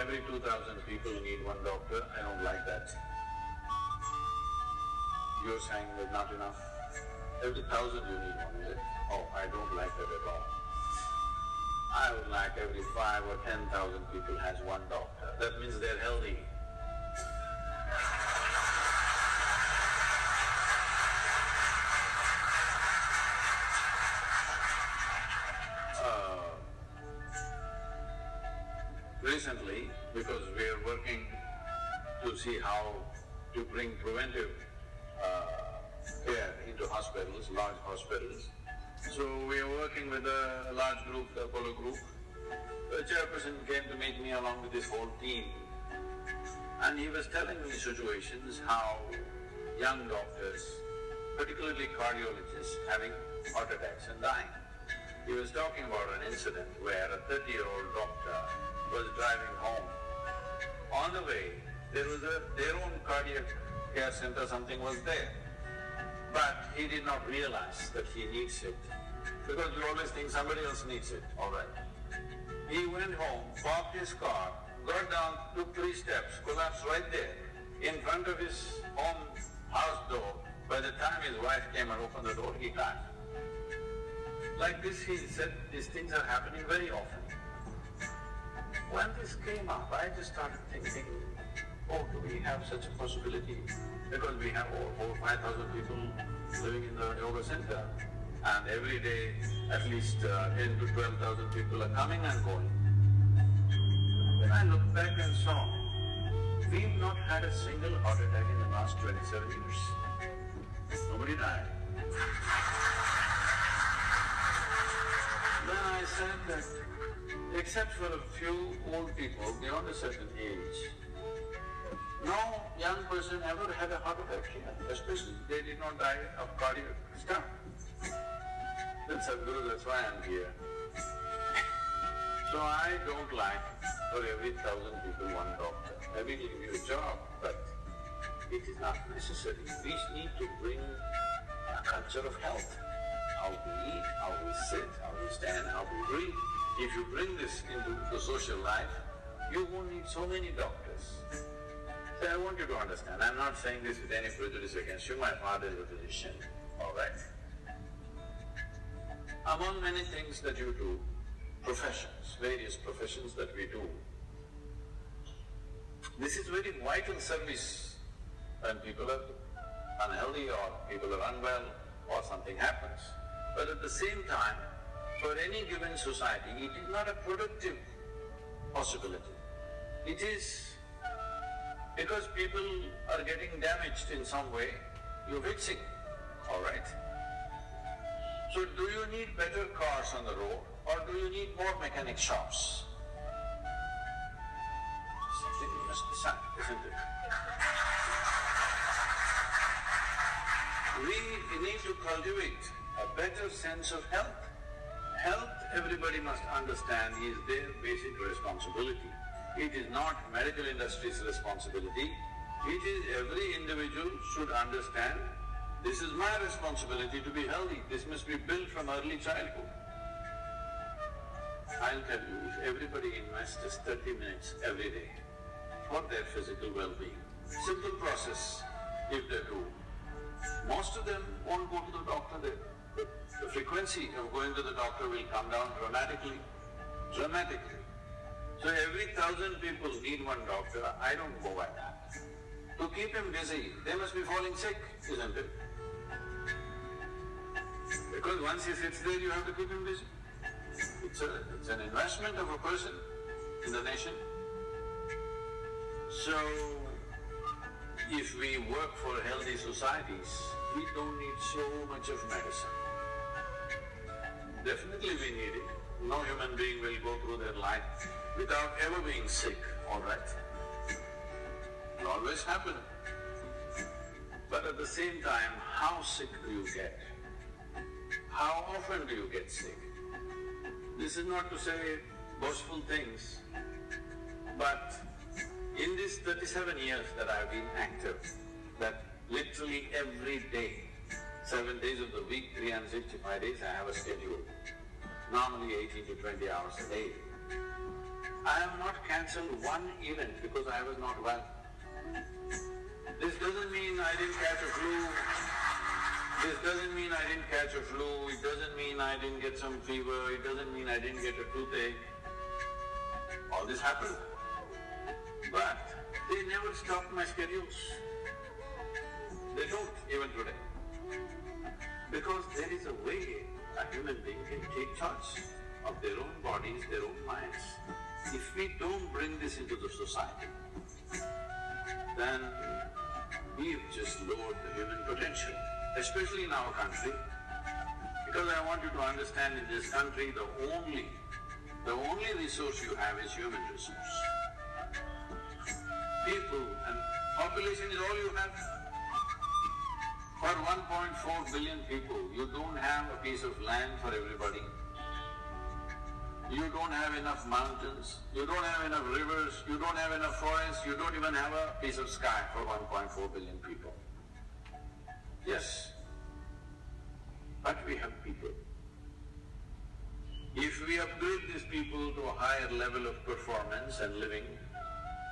every 2,000 people need one doctor, I don't like that. You're saying there's not enough. Every 1,000 you need one, is it? Oh, I don't like that at all. I would like every 5 or 10,000 people has one doctor. That means they're healthy. Recently, because we are working to see how to bring preventive care into hospitals, large hospitals. So we are working with a large group, the Apollo group. The chairperson came to meet me along with this whole team, and he was telling me situations how young doctors, particularly cardiologists, having heart attacks and dying. He was talking about an incident where a 30-year-old doctor was driving home. On the way, there was their own cardiac care center, something was there. But he did not realize that he needs it, because we always think somebody else needs it, all right. He went home, parked his car, got down, took 3 steps, collapsed right there, in front of his home house door. By the time his wife came and opened the door, he died. Like this, he said, these things are happening very often. When this came up, I just started thinking, oh, do we have such a possibility? Because we have over 5,000 people living in the yoga center, and every day at least 10 to 12,000 people are coming and going. When I looked back and saw, we've not had a single heart attack in the last 27 years. Nobody died. Then I said that, except for a few old people beyond a certain age, no young person ever had a heart attack here, especially they did not die of cardiac stuff. Then Sadhguru, that's why I'm here. So I don't like for every 1,000 people one doctor. I will give you a job, but it is not necessary. We need to bring a culture of health. How we eat, how we sit, how we stand, how we breathe. If you bring this into the social life, you won't need so many doctors. So I want you to understand, I'm not saying this with any prejudice against you, my father is a physician, all right. Among many things that you do, professions, various professions that we do, this is very vital service when people are unhealthy or people are unwell or something happens. But at the same time, for any given society, it is not a productive possibility. It is because people are getting damaged in some way, you're fixing, all right? So do you need better cars on the road or do you need more mechanic shops? Something you must decide, isn't it? We need to cultivate a better sense of health. Health, everybody must understand, is their basic responsibility. It is not medical industry's responsibility. It is every individual should understand, this is my responsibility to be healthy. This must be built from early childhood. I'll tell you, if everybody invests just 30 minutes every day for their physical well-being, simple process, if they do, most of them won't go to the doctor. The frequency of going to the doctor will come down dramatically, dramatically. So every 1,000 people need one doctor, I don't go by that. To keep him busy, they must be falling sick, isn't it? Because once he sits there, you have to keep him busy. It's an investment of a person in the nation. So, if we work for healthy societies, we don't need so much of medicine. Definitely we need it. No human being will go through their life without ever being sick, all right? It always happens. But at the same time, how sick do you get? How often do you get sick? This is not to say boastful things, but in these 37 years that I've been active, that literally every day, 7 days of the week, 365 days, I have a schedule. Normally 18 to 20 hours a day. I have not cancelled one event because I was not well. This doesn't mean I didn't catch a flu. This doesn't mean I didn't catch a flu. It doesn't mean I didn't get some fever. It doesn't mean I didn't get a toothache. All this happened. But they never stopped my schedules. They don't even today. Because there is a way a human being can take charge of their own bodies, their own minds. If we don't bring this into the society, then we've just lowered the human potential, especially in our country. Because I want you to understand, in this country, the only resource you have is human resource. People and population is all you have. For 1.4 billion people, you don't have a piece of land for everybody. You don't have enough mountains, you don't have enough rivers, you don't have enough forests, you don't even have a piece of sky for 1.4 billion people. Yes, but we have people. If we upgrade these people to a higher level of performance and living,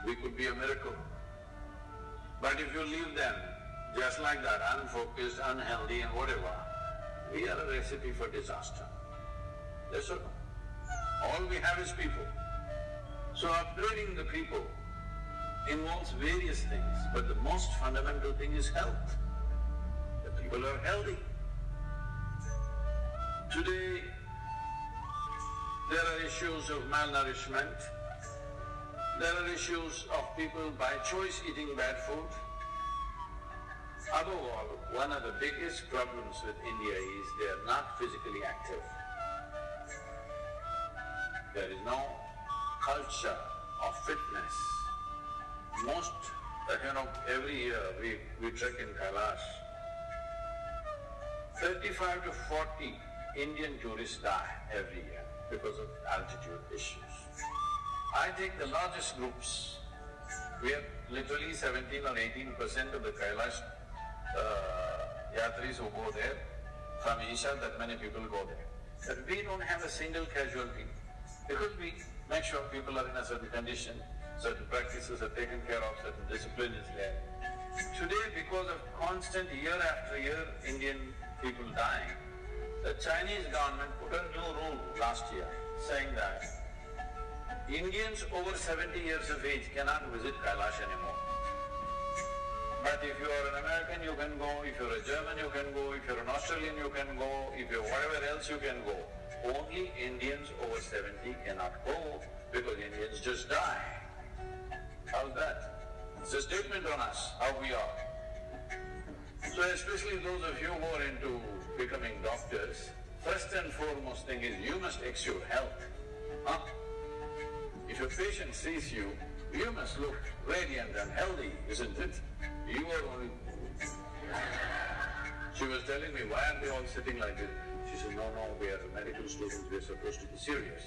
we could be a miracle. But if you leave them just like that, unfocused, unhealthy and whatever, we are a recipe for disaster. Yes or no? All we have is people. So upgrading the people involves various things, but the most fundamental thing is health. The people are healthy. Today, there are issues of malnourishment. There are issues of people by choice eating bad food. Above all, one of the biggest problems with India is they are not physically active. There is no culture of fitness. Every year we trek in Kailash. 35 to 40 Indian tourists die every year because of altitude issues. I take the largest groups. We have literally 17 or 18% of the Kailash yatris who go there. From Isha, that many people go there. But we don't have a single casualty because we make sure people are in a certain condition, certain practices are taken care of, certain discipline is there. Today, because of constant year after year Indian people dying, the Chinese government put a new rule last year saying that Indians over 70 years of age cannot visit Kailash anymore. But if you are an American, you can go, if you're a German, you can go, if you're an Australian, you can go, if you're whatever else, you can go. Only Indians over 70 cannot go because Indians just die. How's that? It's a statement on us, how we are. So especially those of you who are into becoming doctors, first and foremost thing is you must exude health. If a patient sees you, you must look radiant and healthy, isn't it? You are only… She was telling me, why are they all sitting like this? She said, no, we are medical students, we are supposed to be serious.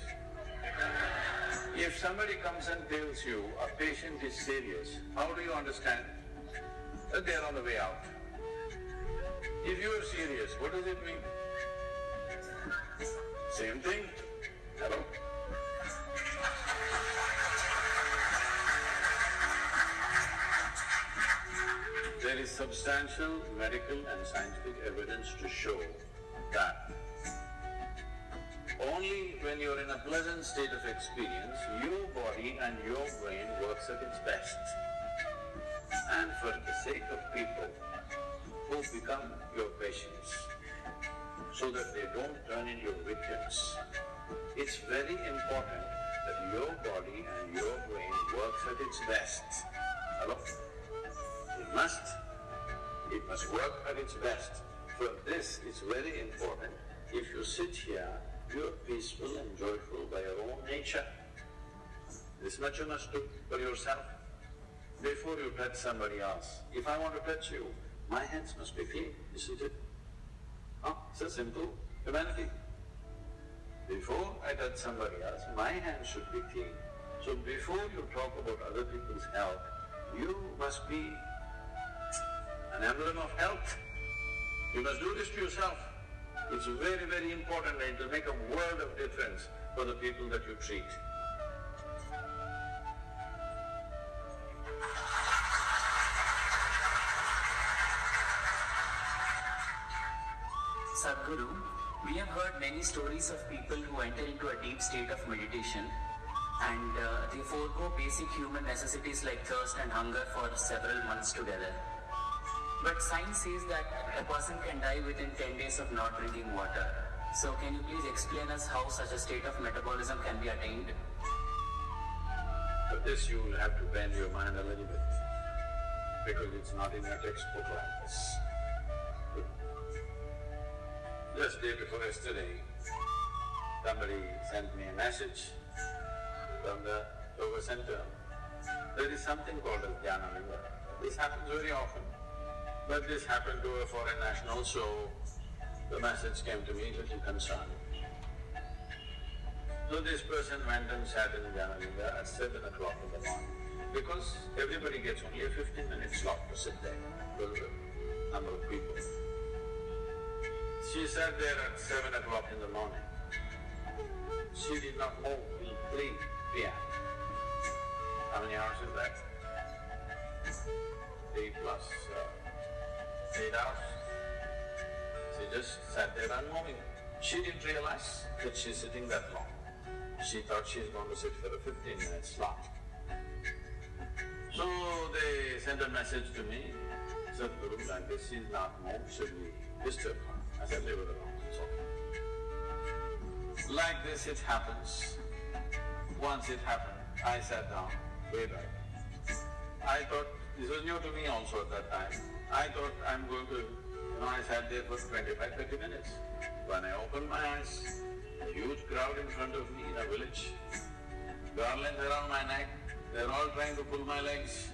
If somebody comes and tells you a patient is serious, how do you understand that they are on the way out? If you are serious, what does it mean? Same thing. Hello? There is substantial medical and scientific evidence to show that only when you're in a pleasant state of experience, your body and your brain works at its best. And for the sake of people who become your patients, so that they don't turn into your victims, it's very important that your body and your brain works at its best. Hello? It must work at its best. For this, it's very important. If you sit here, you're peaceful and joyful by your own nature. This much you must do for yourself. Before you touch somebody else, if I want to touch you, my hands must be clean, isn't it? So simple, humanity. Before I touch somebody else, my hands should be clean. So before you talk about other people's health, you must be an emblem of health. You must do this to yourself. It's very, very important and it will make a world of difference for the people that you treat. Sadhguru, we have heard many stories of people who enter into a deep state of meditation and they forego basic human necessities like thirst and hunger for several months together. But science says that a person can die within 10 days of not drinking water. So can you please explain us how such a state of metabolism can be attained? For this you will have to bend your mind a little bit, because it's not in your textbook like this. Just day before yesterday, somebody sent me a message from the yoga center. There is something called as Dhyana Linga. This happens very often, but this happened to a foreign national, so the message came to me little concerned. So this person went and sat in Dhyana Linga at 7 o'clock in the morning, because everybody gets only a 15-minute slot to sit there, the number of people. She sat there at 7 o'clock in the morning. She did not move till 3 p.m. How many hours is that? 3 plus 8 hours. She just sat there unmoving. She didn't realize that she's sitting that long. She thought she's going to sit for a 15-minute slot. So they sent a message to me, Sadhguru, like this, she's not moved, should we disturb her? I said, leave it alone, it's okay. Like this it happens. Once it happened, I sat down, way back. I thought, this was new to me also at that time, I thought I'm going to, I sat there for 25–30 minutes. When I opened my eyes, a huge crowd in front of me in a village, garlands around my neck, they're all trying to pull my legs,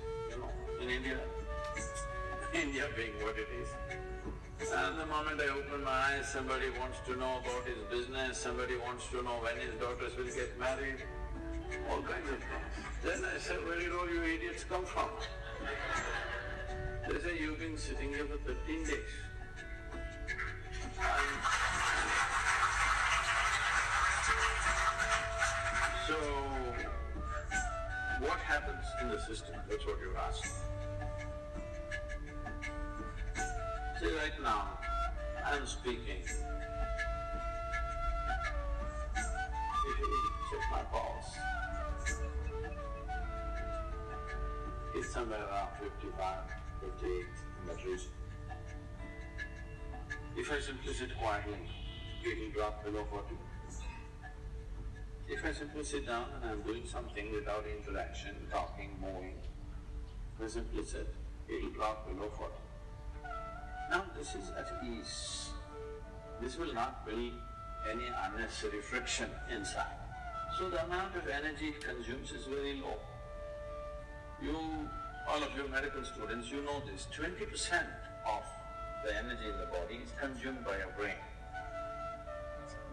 in India. India being what it is. And the moment I open my eyes, somebody wants to know about his business, somebody wants to know when his daughters will get married, all kinds of things. Then I said, where did all you idiots come from? They say, you've been sitting here for 13 days. So, what happens in the system? That's what you're asking. See, right now, I'm speaking. If you check my pulse, it's somewhere around 55, 58 in that region. If I simply sit quietly, it will drop below 40. If I simply sit down and I'm doing something without interaction, talking, moving, if I simply sit, it will drop below 40. Now this is at ease. This will not build any unnecessary friction inside. So the amount of energy it consumes is very low. All of you medical students, you know this, 20% of the energy in the body is consumed by your brain.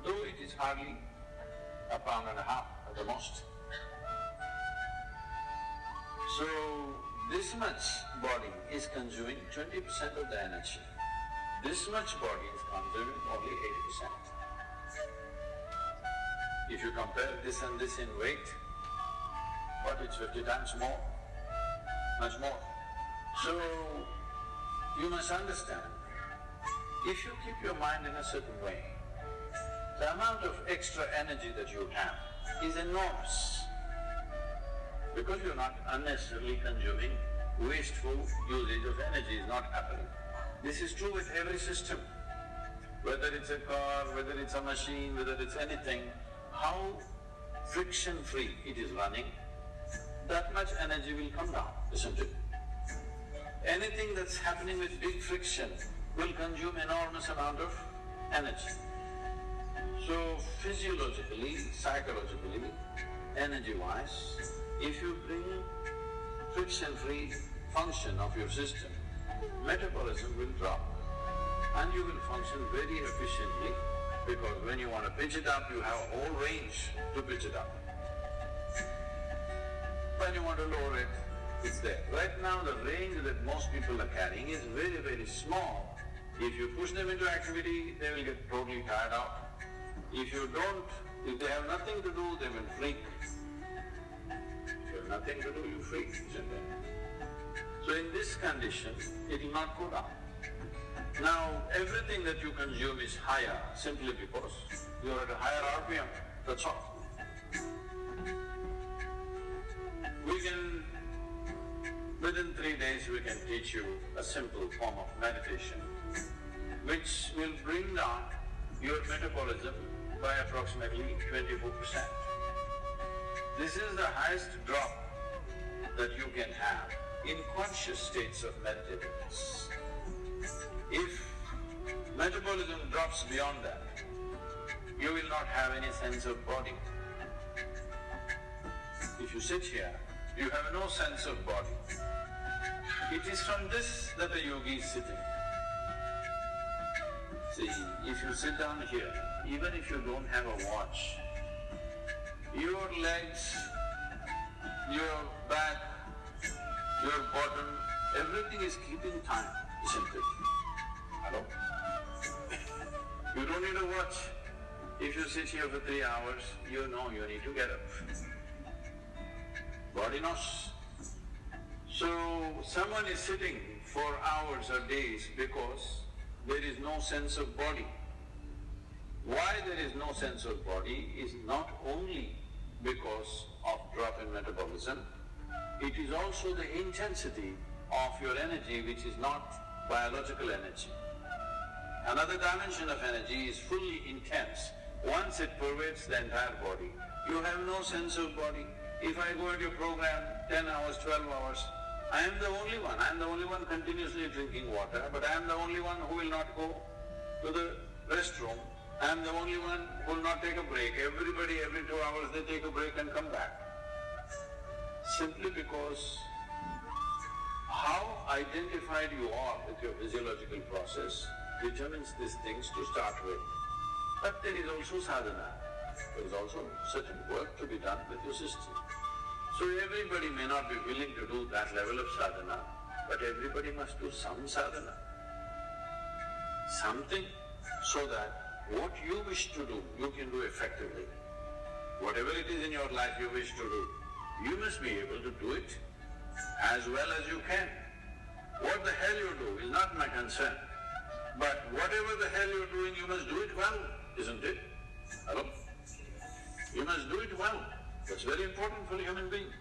Though it is hardly a pound and a half at the most. So, this much body is consuming 20% of the energy. This much body is consuming only 80%. If you compare this and this in weight, what, it's 50 times more, much more. So, you must understand, if you keep your mind in a certain way, the amount of extra energy that you have is enormous, because you're not unnecessarily consuming wasteful usage of energy is not happening. This is true with every system, whether it's a car, whether it's a machine, whether it's anything, how friction-free it is running, that much energy will come down, isn't it? Anything that's happening with big friction will consume enormous amount of energy. So physiologically, psychologically, energy-wise, if you bring friction-free function of your system, metabolism will drop and you will function very efficiently, because when you want to pitch it up, you have a whole range to pitch it up. When you want to lower it, it's there. Right now the range that most people are carrying is very, very small. If you push them into activity, they will get totally tired out. If you don't, if they have nothing to do, they will freak. If you have nothing to do, you freak, isn't it? So in this condition, it will not go down. Now, everything that you consume is higher simply because you're at a higher RPM, that's all. We can… within 3 days we can teach you a simple form of meditation which will bring down your metabolism by approximately 24%. This is the highest drop that you can have in conscious states of meditativeness. If metabolism drops beyond that, you will not have any sense of body. If you sit here, you have no sense of body. It is from this that a yogi is sitting. See, if you sit down here, even if you don't have a watch, your legs, your back, your bottom, everything is keeping time, isn't it? Hello? You don't need a watch. If you sit here for 3 hours, you know you need to get up. Body knows. So, someone is sitting for hours or days because there is no sense of body. Why there is no sense of body is not only because of drop in metabolism, it is also the intensity of your energy which is not biological energy. Another dimension of energy is fully intense. Once it pervades the entire body, you have no sense of body. If I go into a program 10 hours, 12 hours, I am the only one continuously drinking water, but I am the only one who will not go to the restroom. I am the only one who will not take a break. Everybody, every 2 hours they take a break and come back. Simply because how identified you are with your physiological process determines these things to start with. But there is also sadhana, there is also certain work to be done with your system. So everybody may not be willing to do that level of sadhana, but everybody must do some sadhana. Something so that what you wish to do, you can do effectively. Whatever it is in your life you wish to do, you must be able to do it as well as you can. What the hell you do is not my concern, but whatever the hell you're doing, you must do it well, isn't it? Hello? You must do it well. That's very important for a human being,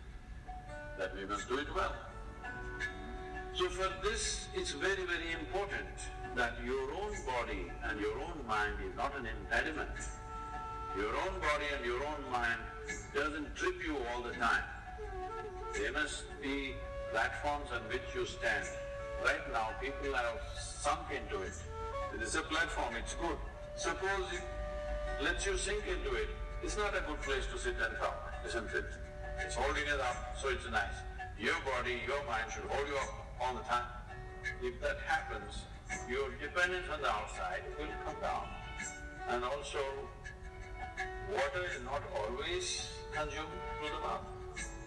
that we must do it well. So for this, it's very, very important that your own body and your own mind is not an impediment. Your own body and your own mind doesn't trip you all the time. There must be platforms on which you stand. Right now, people have sunk into it. It is a platform, it's good. Suppose it lets you sink into it, it's not a good place to sit and talk, isn't it? It's holding it up, so it's nice. Your body, your mind should hold you up all the time. If that happens, your dependence on the outside will come down. And also, water is not always consumed through the mouth.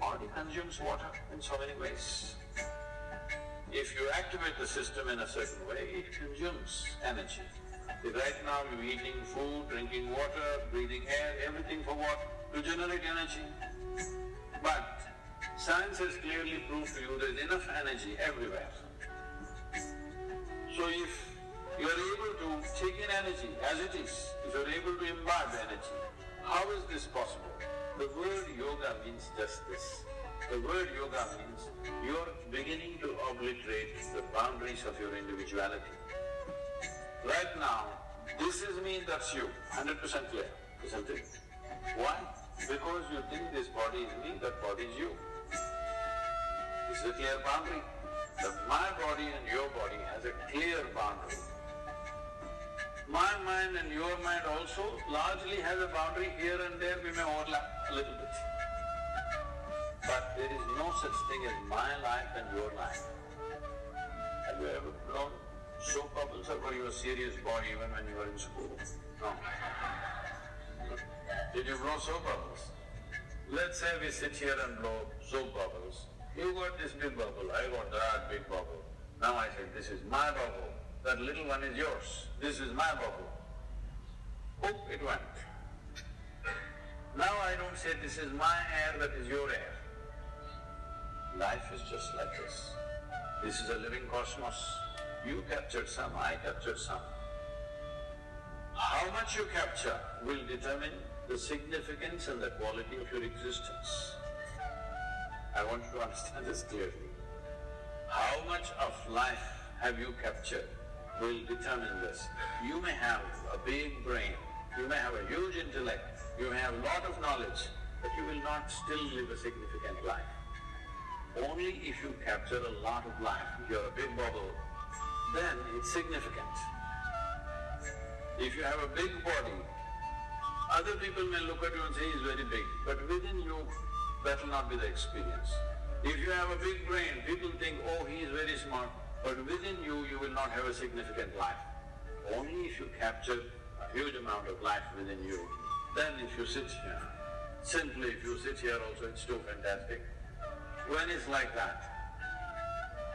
Body consumes water in so many ways. If you activate the system in a certain way, it consumes energy. If right now you're eating food, drinking water, breathing air, everything for what? To generate energy. But science has clearly proved to you there's enough energy everywhere. So if you're able to take in energy as it is, if you're able to imbibe energy, how is this possible? The word yoga means just this. The word yoga means you're beginning to obliterate the boundaries of your individuality. Right now, this is me, that's you, 100% clear, isn't it? Why? Because you think this body is me, that body is you. This is a clear boundary. That my body and your body has a clear boundary. My mind and your mind also largely has a boundary. Here and there we may overlap a little bit. But there is no such thing as my life and your life. Have you ever blown soap bubbles, or were you a serious boy even when you were in school? No. Did you blow soap bubbles? Let's say we sit here and blow soap bubbles. You got this big bubble, I got that big bubble. Now I say, this is my bubble, that little one is yours. This is my bubble. Oop, it went. Now I don't say, this is my air, that is your air. Life is just like this. This is a living cosmos. You captured some, I captured some. How much you capture will determine the significance and the quality of your existence. I want you to understand this clearly. How much of life have you captured will determine this. You may have a big brain, you may have a huge intellect, you may have a lot of knowledge, but you will not still live a significant life. Only if you capture a lot of life, you're a big bubble, then it's significant. If you have a big body, other people may look at you and say, he's very big, but within you, that will not be the experience. If you have a big brain, people think, oh, he is very smart, but within you, you will not have a significant life. Only if you capture a huge amount of life within you, then if you sit here, simply if you sit here also, it's too fantastic. When it's like that,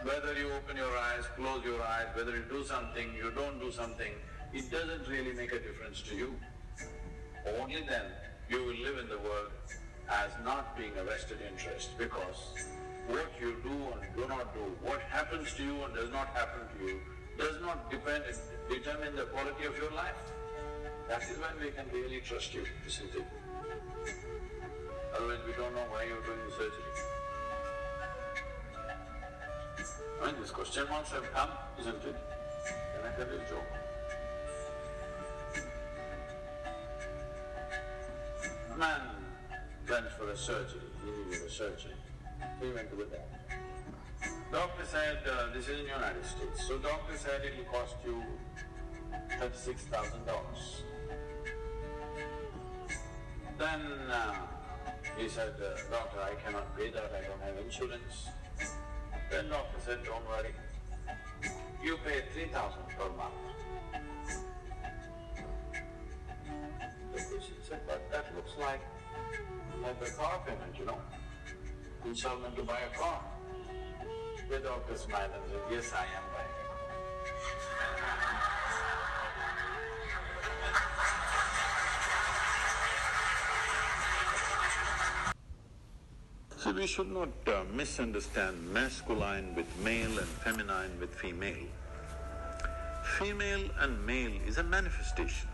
whether you open your eyes, close your eyes, whether you do something, you don't do something, it doesn't really make a difference to you. Only then you will live in the world as not being a vested interest, because what you do and do not do, what happens to you and does not happen to you, does not determine the quality of your life. That is when we can really trust you, isn't it? Otherwise we don't know why you're doing the surgery. I mean, these question marks have come, isn't it? Can I tell you a joke? A man went for a surgery, he needed a surgery. He went to the doctor. Doctor said, this is in the United States, so doctor said it will cost you $36,000. Then he said, doctor, I cannot pay that, I don't have insurance. Then doctor said, don't worry, you pay $3,000 per month. The patient said, but that looks like a car payment, you know, installment to buy a car. The doctor smiled and said, yes, I am buying a car. So we should not misunderstand masculine with male and feminine with female. Female and male is a manifestation.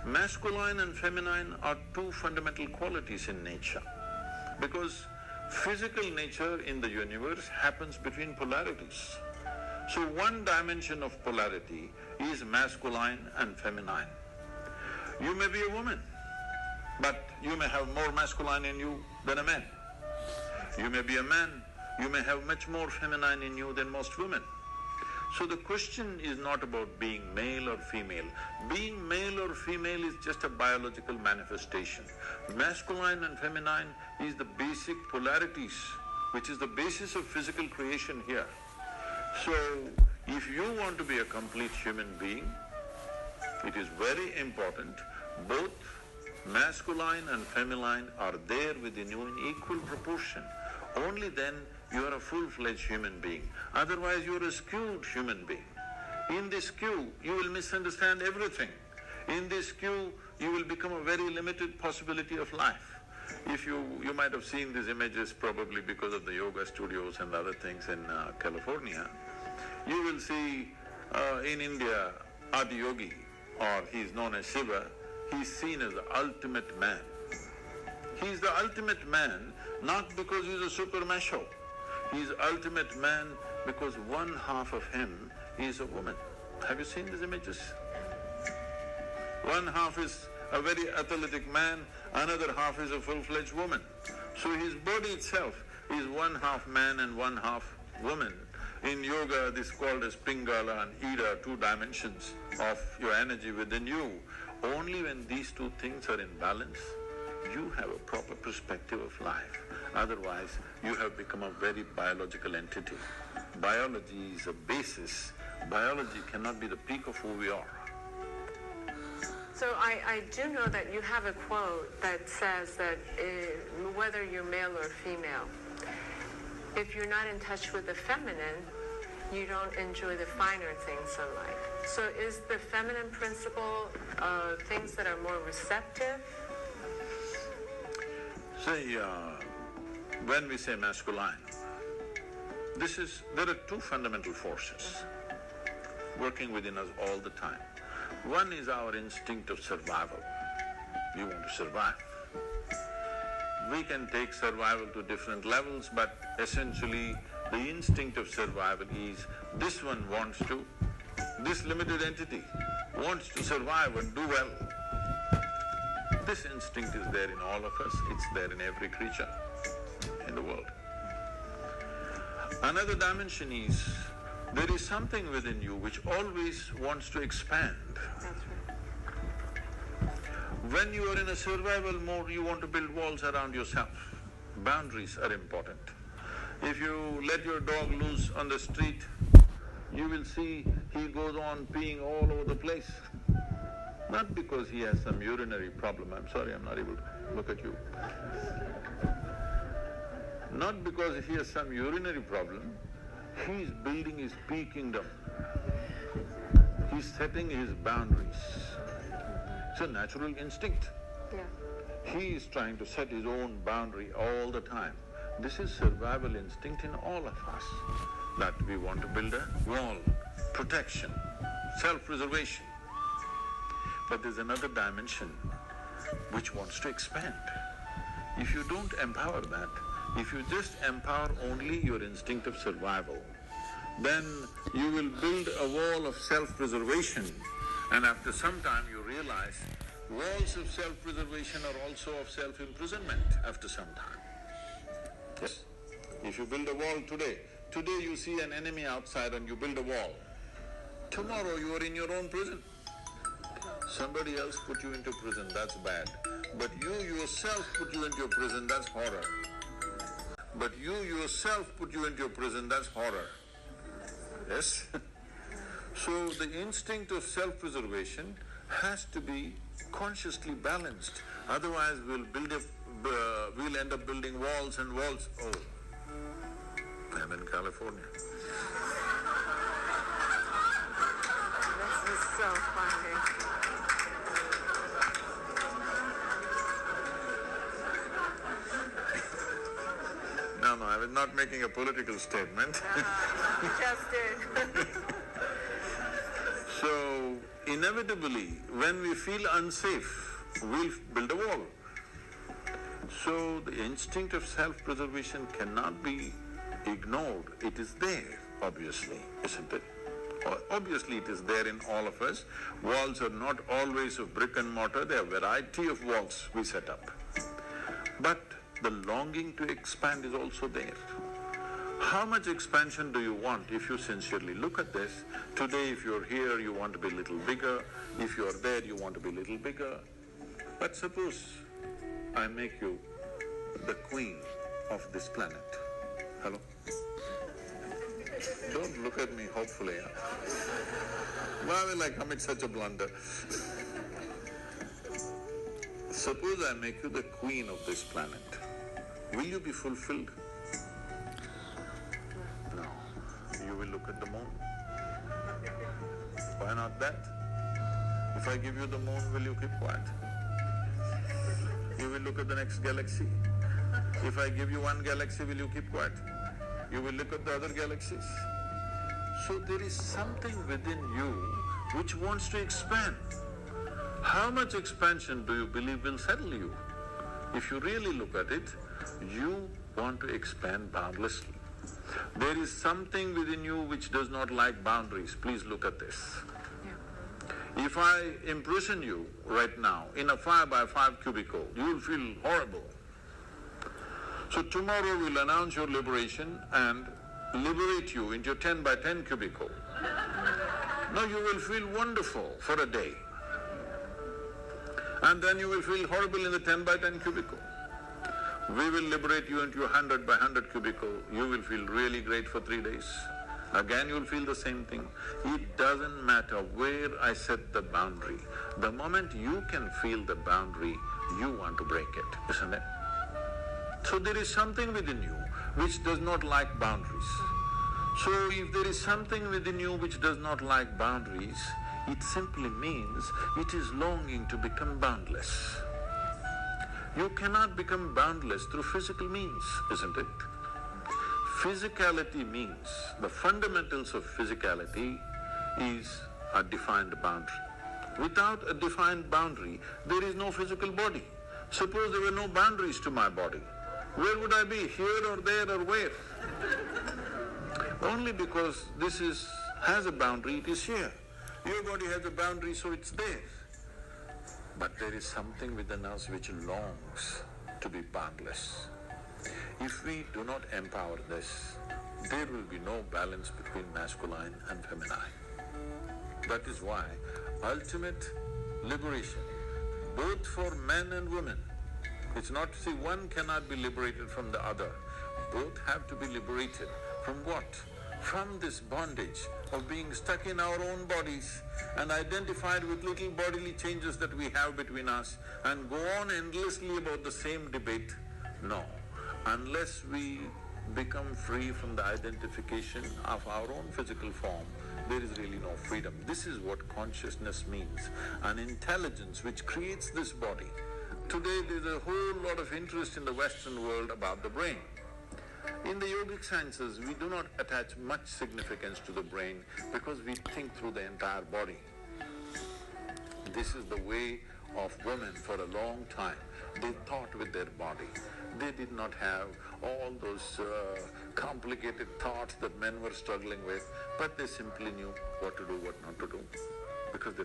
Masculine and feminine are two fundamental qualities in nature, because physical nature in the universe happens between polarities. So one dimension of polarity is masculine and feminine. You may be a woman, but you may have more masculine in you than a man. You may be a man, you may have much more feminine in you than most women. So the question is not about being male or female. Being male or female is just a biological manifestation. Masculine and feminine is the basic polarities, which is the basis of physical creation here. So, if you want to be a complete human being, it is very important both masculine and feminine are there within you in equal proportion. Only then you are a full-fledged human being. Otherwise you are a skewed human being. In this skew, you will misunderstand everything. In this skew, you will become a very limited possibility of life. If you might have seen these images probably because of the yoga studios and other things in California. You will see in India, Adi Yogi, or he is known as Shiva, he is seen as the ultimate man. He is the ultimate man not because he is a super macho. He is ultimate man because one half of him is a woman. Have you seen these images? One half is a very athletic man, another half is a full-fledged woman. So his body itself is one half man and one half woman. In yoga, this is called as Pingala and Ida, two dimensions of your energy within you. Only when these two things are in balance, you have a proper perspective of life. Otherwise, you have become a very biological entity. Biology is a basis. Biology cannot be the peak of who we are. So I do know that you have a quote that says that whether you're male or female, if you're not in touch with the feminine, you don't enjoy the finer things in life. So is the feminine principle things that are more receptive? Say, when we say masculine, there are two fundamental forces. working within us all the time. One is our instinct of survival. We want to survive. We can take survival to different levels, but essentially the instinct of survival is this one wants to, this limited entity wants to survive and do well. This instinct is there in all of us, it's there in every creature in the world. Another dimension is, there is something within you which always wants to expand. When you are in a survival mode, you want to build walls around yourself. Boundaries are important. If you let your dog loose on the street, you will see he goes on peeing all over the place. Not because he has some urinary problem, I'm sorry, I'm not able to look at you. Not because he has some urinary problem, he is building his pee kingdom. He's setting his boundaries. It's a natural instinct. He is trying to set his own boundary all the time. This is survival instinct in all of us, that we want to build a wall, protection, self-preservation. But there's another dimension which wants to expand. If you don't empower that, if you just empower only your instinct of survival, then you will build a wall of self-preservation, and after some time you realize walls of self-preservation are also of self-imprisonment after some time. Yes? If you build a wall today you see an enemy outside and you build a wall. Tomorrow you are in your own prison. Somebody else put you into prison, that's bad. But you yourself put you into your prison, that's horror. But you yourself put you into your prison, that's horror. Yes? So the instinct of self-preservation has to be consciously balanced, otherwise we'll end up building walls and walls. Oh, I'm in California. This is so funny. No, I was not making a political statement. You just did. So, inevitably, when we feel unsafe, we'll build a wall. So, the instinct of self-preservation cannot be ignored. It is there, obviously, isn't it? Obviously, it is there in all of us. Walls are not always of brick and mortar, there are a variety of walls we set up. But the longing to expand is also there. How much expansion do you want if you sincerely look at this? Today, if you're here, you want to be a little bigger. If you're there, you want to be a little bigger. But suppose I make you the queen of this planet. Hello? Don't look at me hopefully. Why will I commit such a blunder? Suppose I make you the queen of this planet. Will you be fulfilled? No. You will look at the moon. Why not that? If I give you the moon, will you keep quiet? You will look at the next galaxy. If I give you one galaxy, will you keep quiet? You will look at the other galaxies. So there is something within you which wants to expand. How much expansion do you believe will settle you? If you really look at it, you want to expand boundlessly. There is something within you which does not like boundaries. Please look at this. If I imprison you right now in a 5x5 cubicle, you will feel horrible. So tomorrow we'll announce your liberation and liberate you into your 10x10 cubicle. Now you will feel wonderful for a day. And then you will feel horrible in the 10x10 cubicle. We will liberate you into your 100x100 cubicle. You will feel really great for 3 days. Again you will feel the same thing. It doesn't matter where I set the boundary. The moment you can feel the boundary, you want to break it, isn't it? So there is something within you which does not like boundaries. So if there is something within you which does not like boundaries, it simply means it is longing to become boundless. You cannot become boundless through physical means, isn't it? Physicality means, the fundamentals of physicality is a defined boundary. Without a defined boundary, there is no physical body. Suppose there were no boundaries to my body, where would I be? Here or there or where? Only because this has a boundary, it is here. Your body has a boundary, so it's there. But there is something within us which longs to be boundless. If we do not empower this, there will be no balance between masculine and feminine. That is why ultimate liberation, both for men and women, it's not… see, one cannot be liberated from the other. Both have to be liberated from what? From this bondage of being stuck in our own bodies and identified with little bodily changes that we have between us and go on endlessly about the same debate. No, unless we become free from the identification of our own physical form, there is really no freedom. This is what consciousness means, an intelligence which creates this body. Today there's a whole lot of interest in the Western world about the brain. In the yogic sciences, we do not attach much significance to the brain because we think through the entire body. This is the way of women for a long time. They thought with their body. They did not have all those complicated thoughts that men were struggling with, but they simply knew what to do, what not to do, because they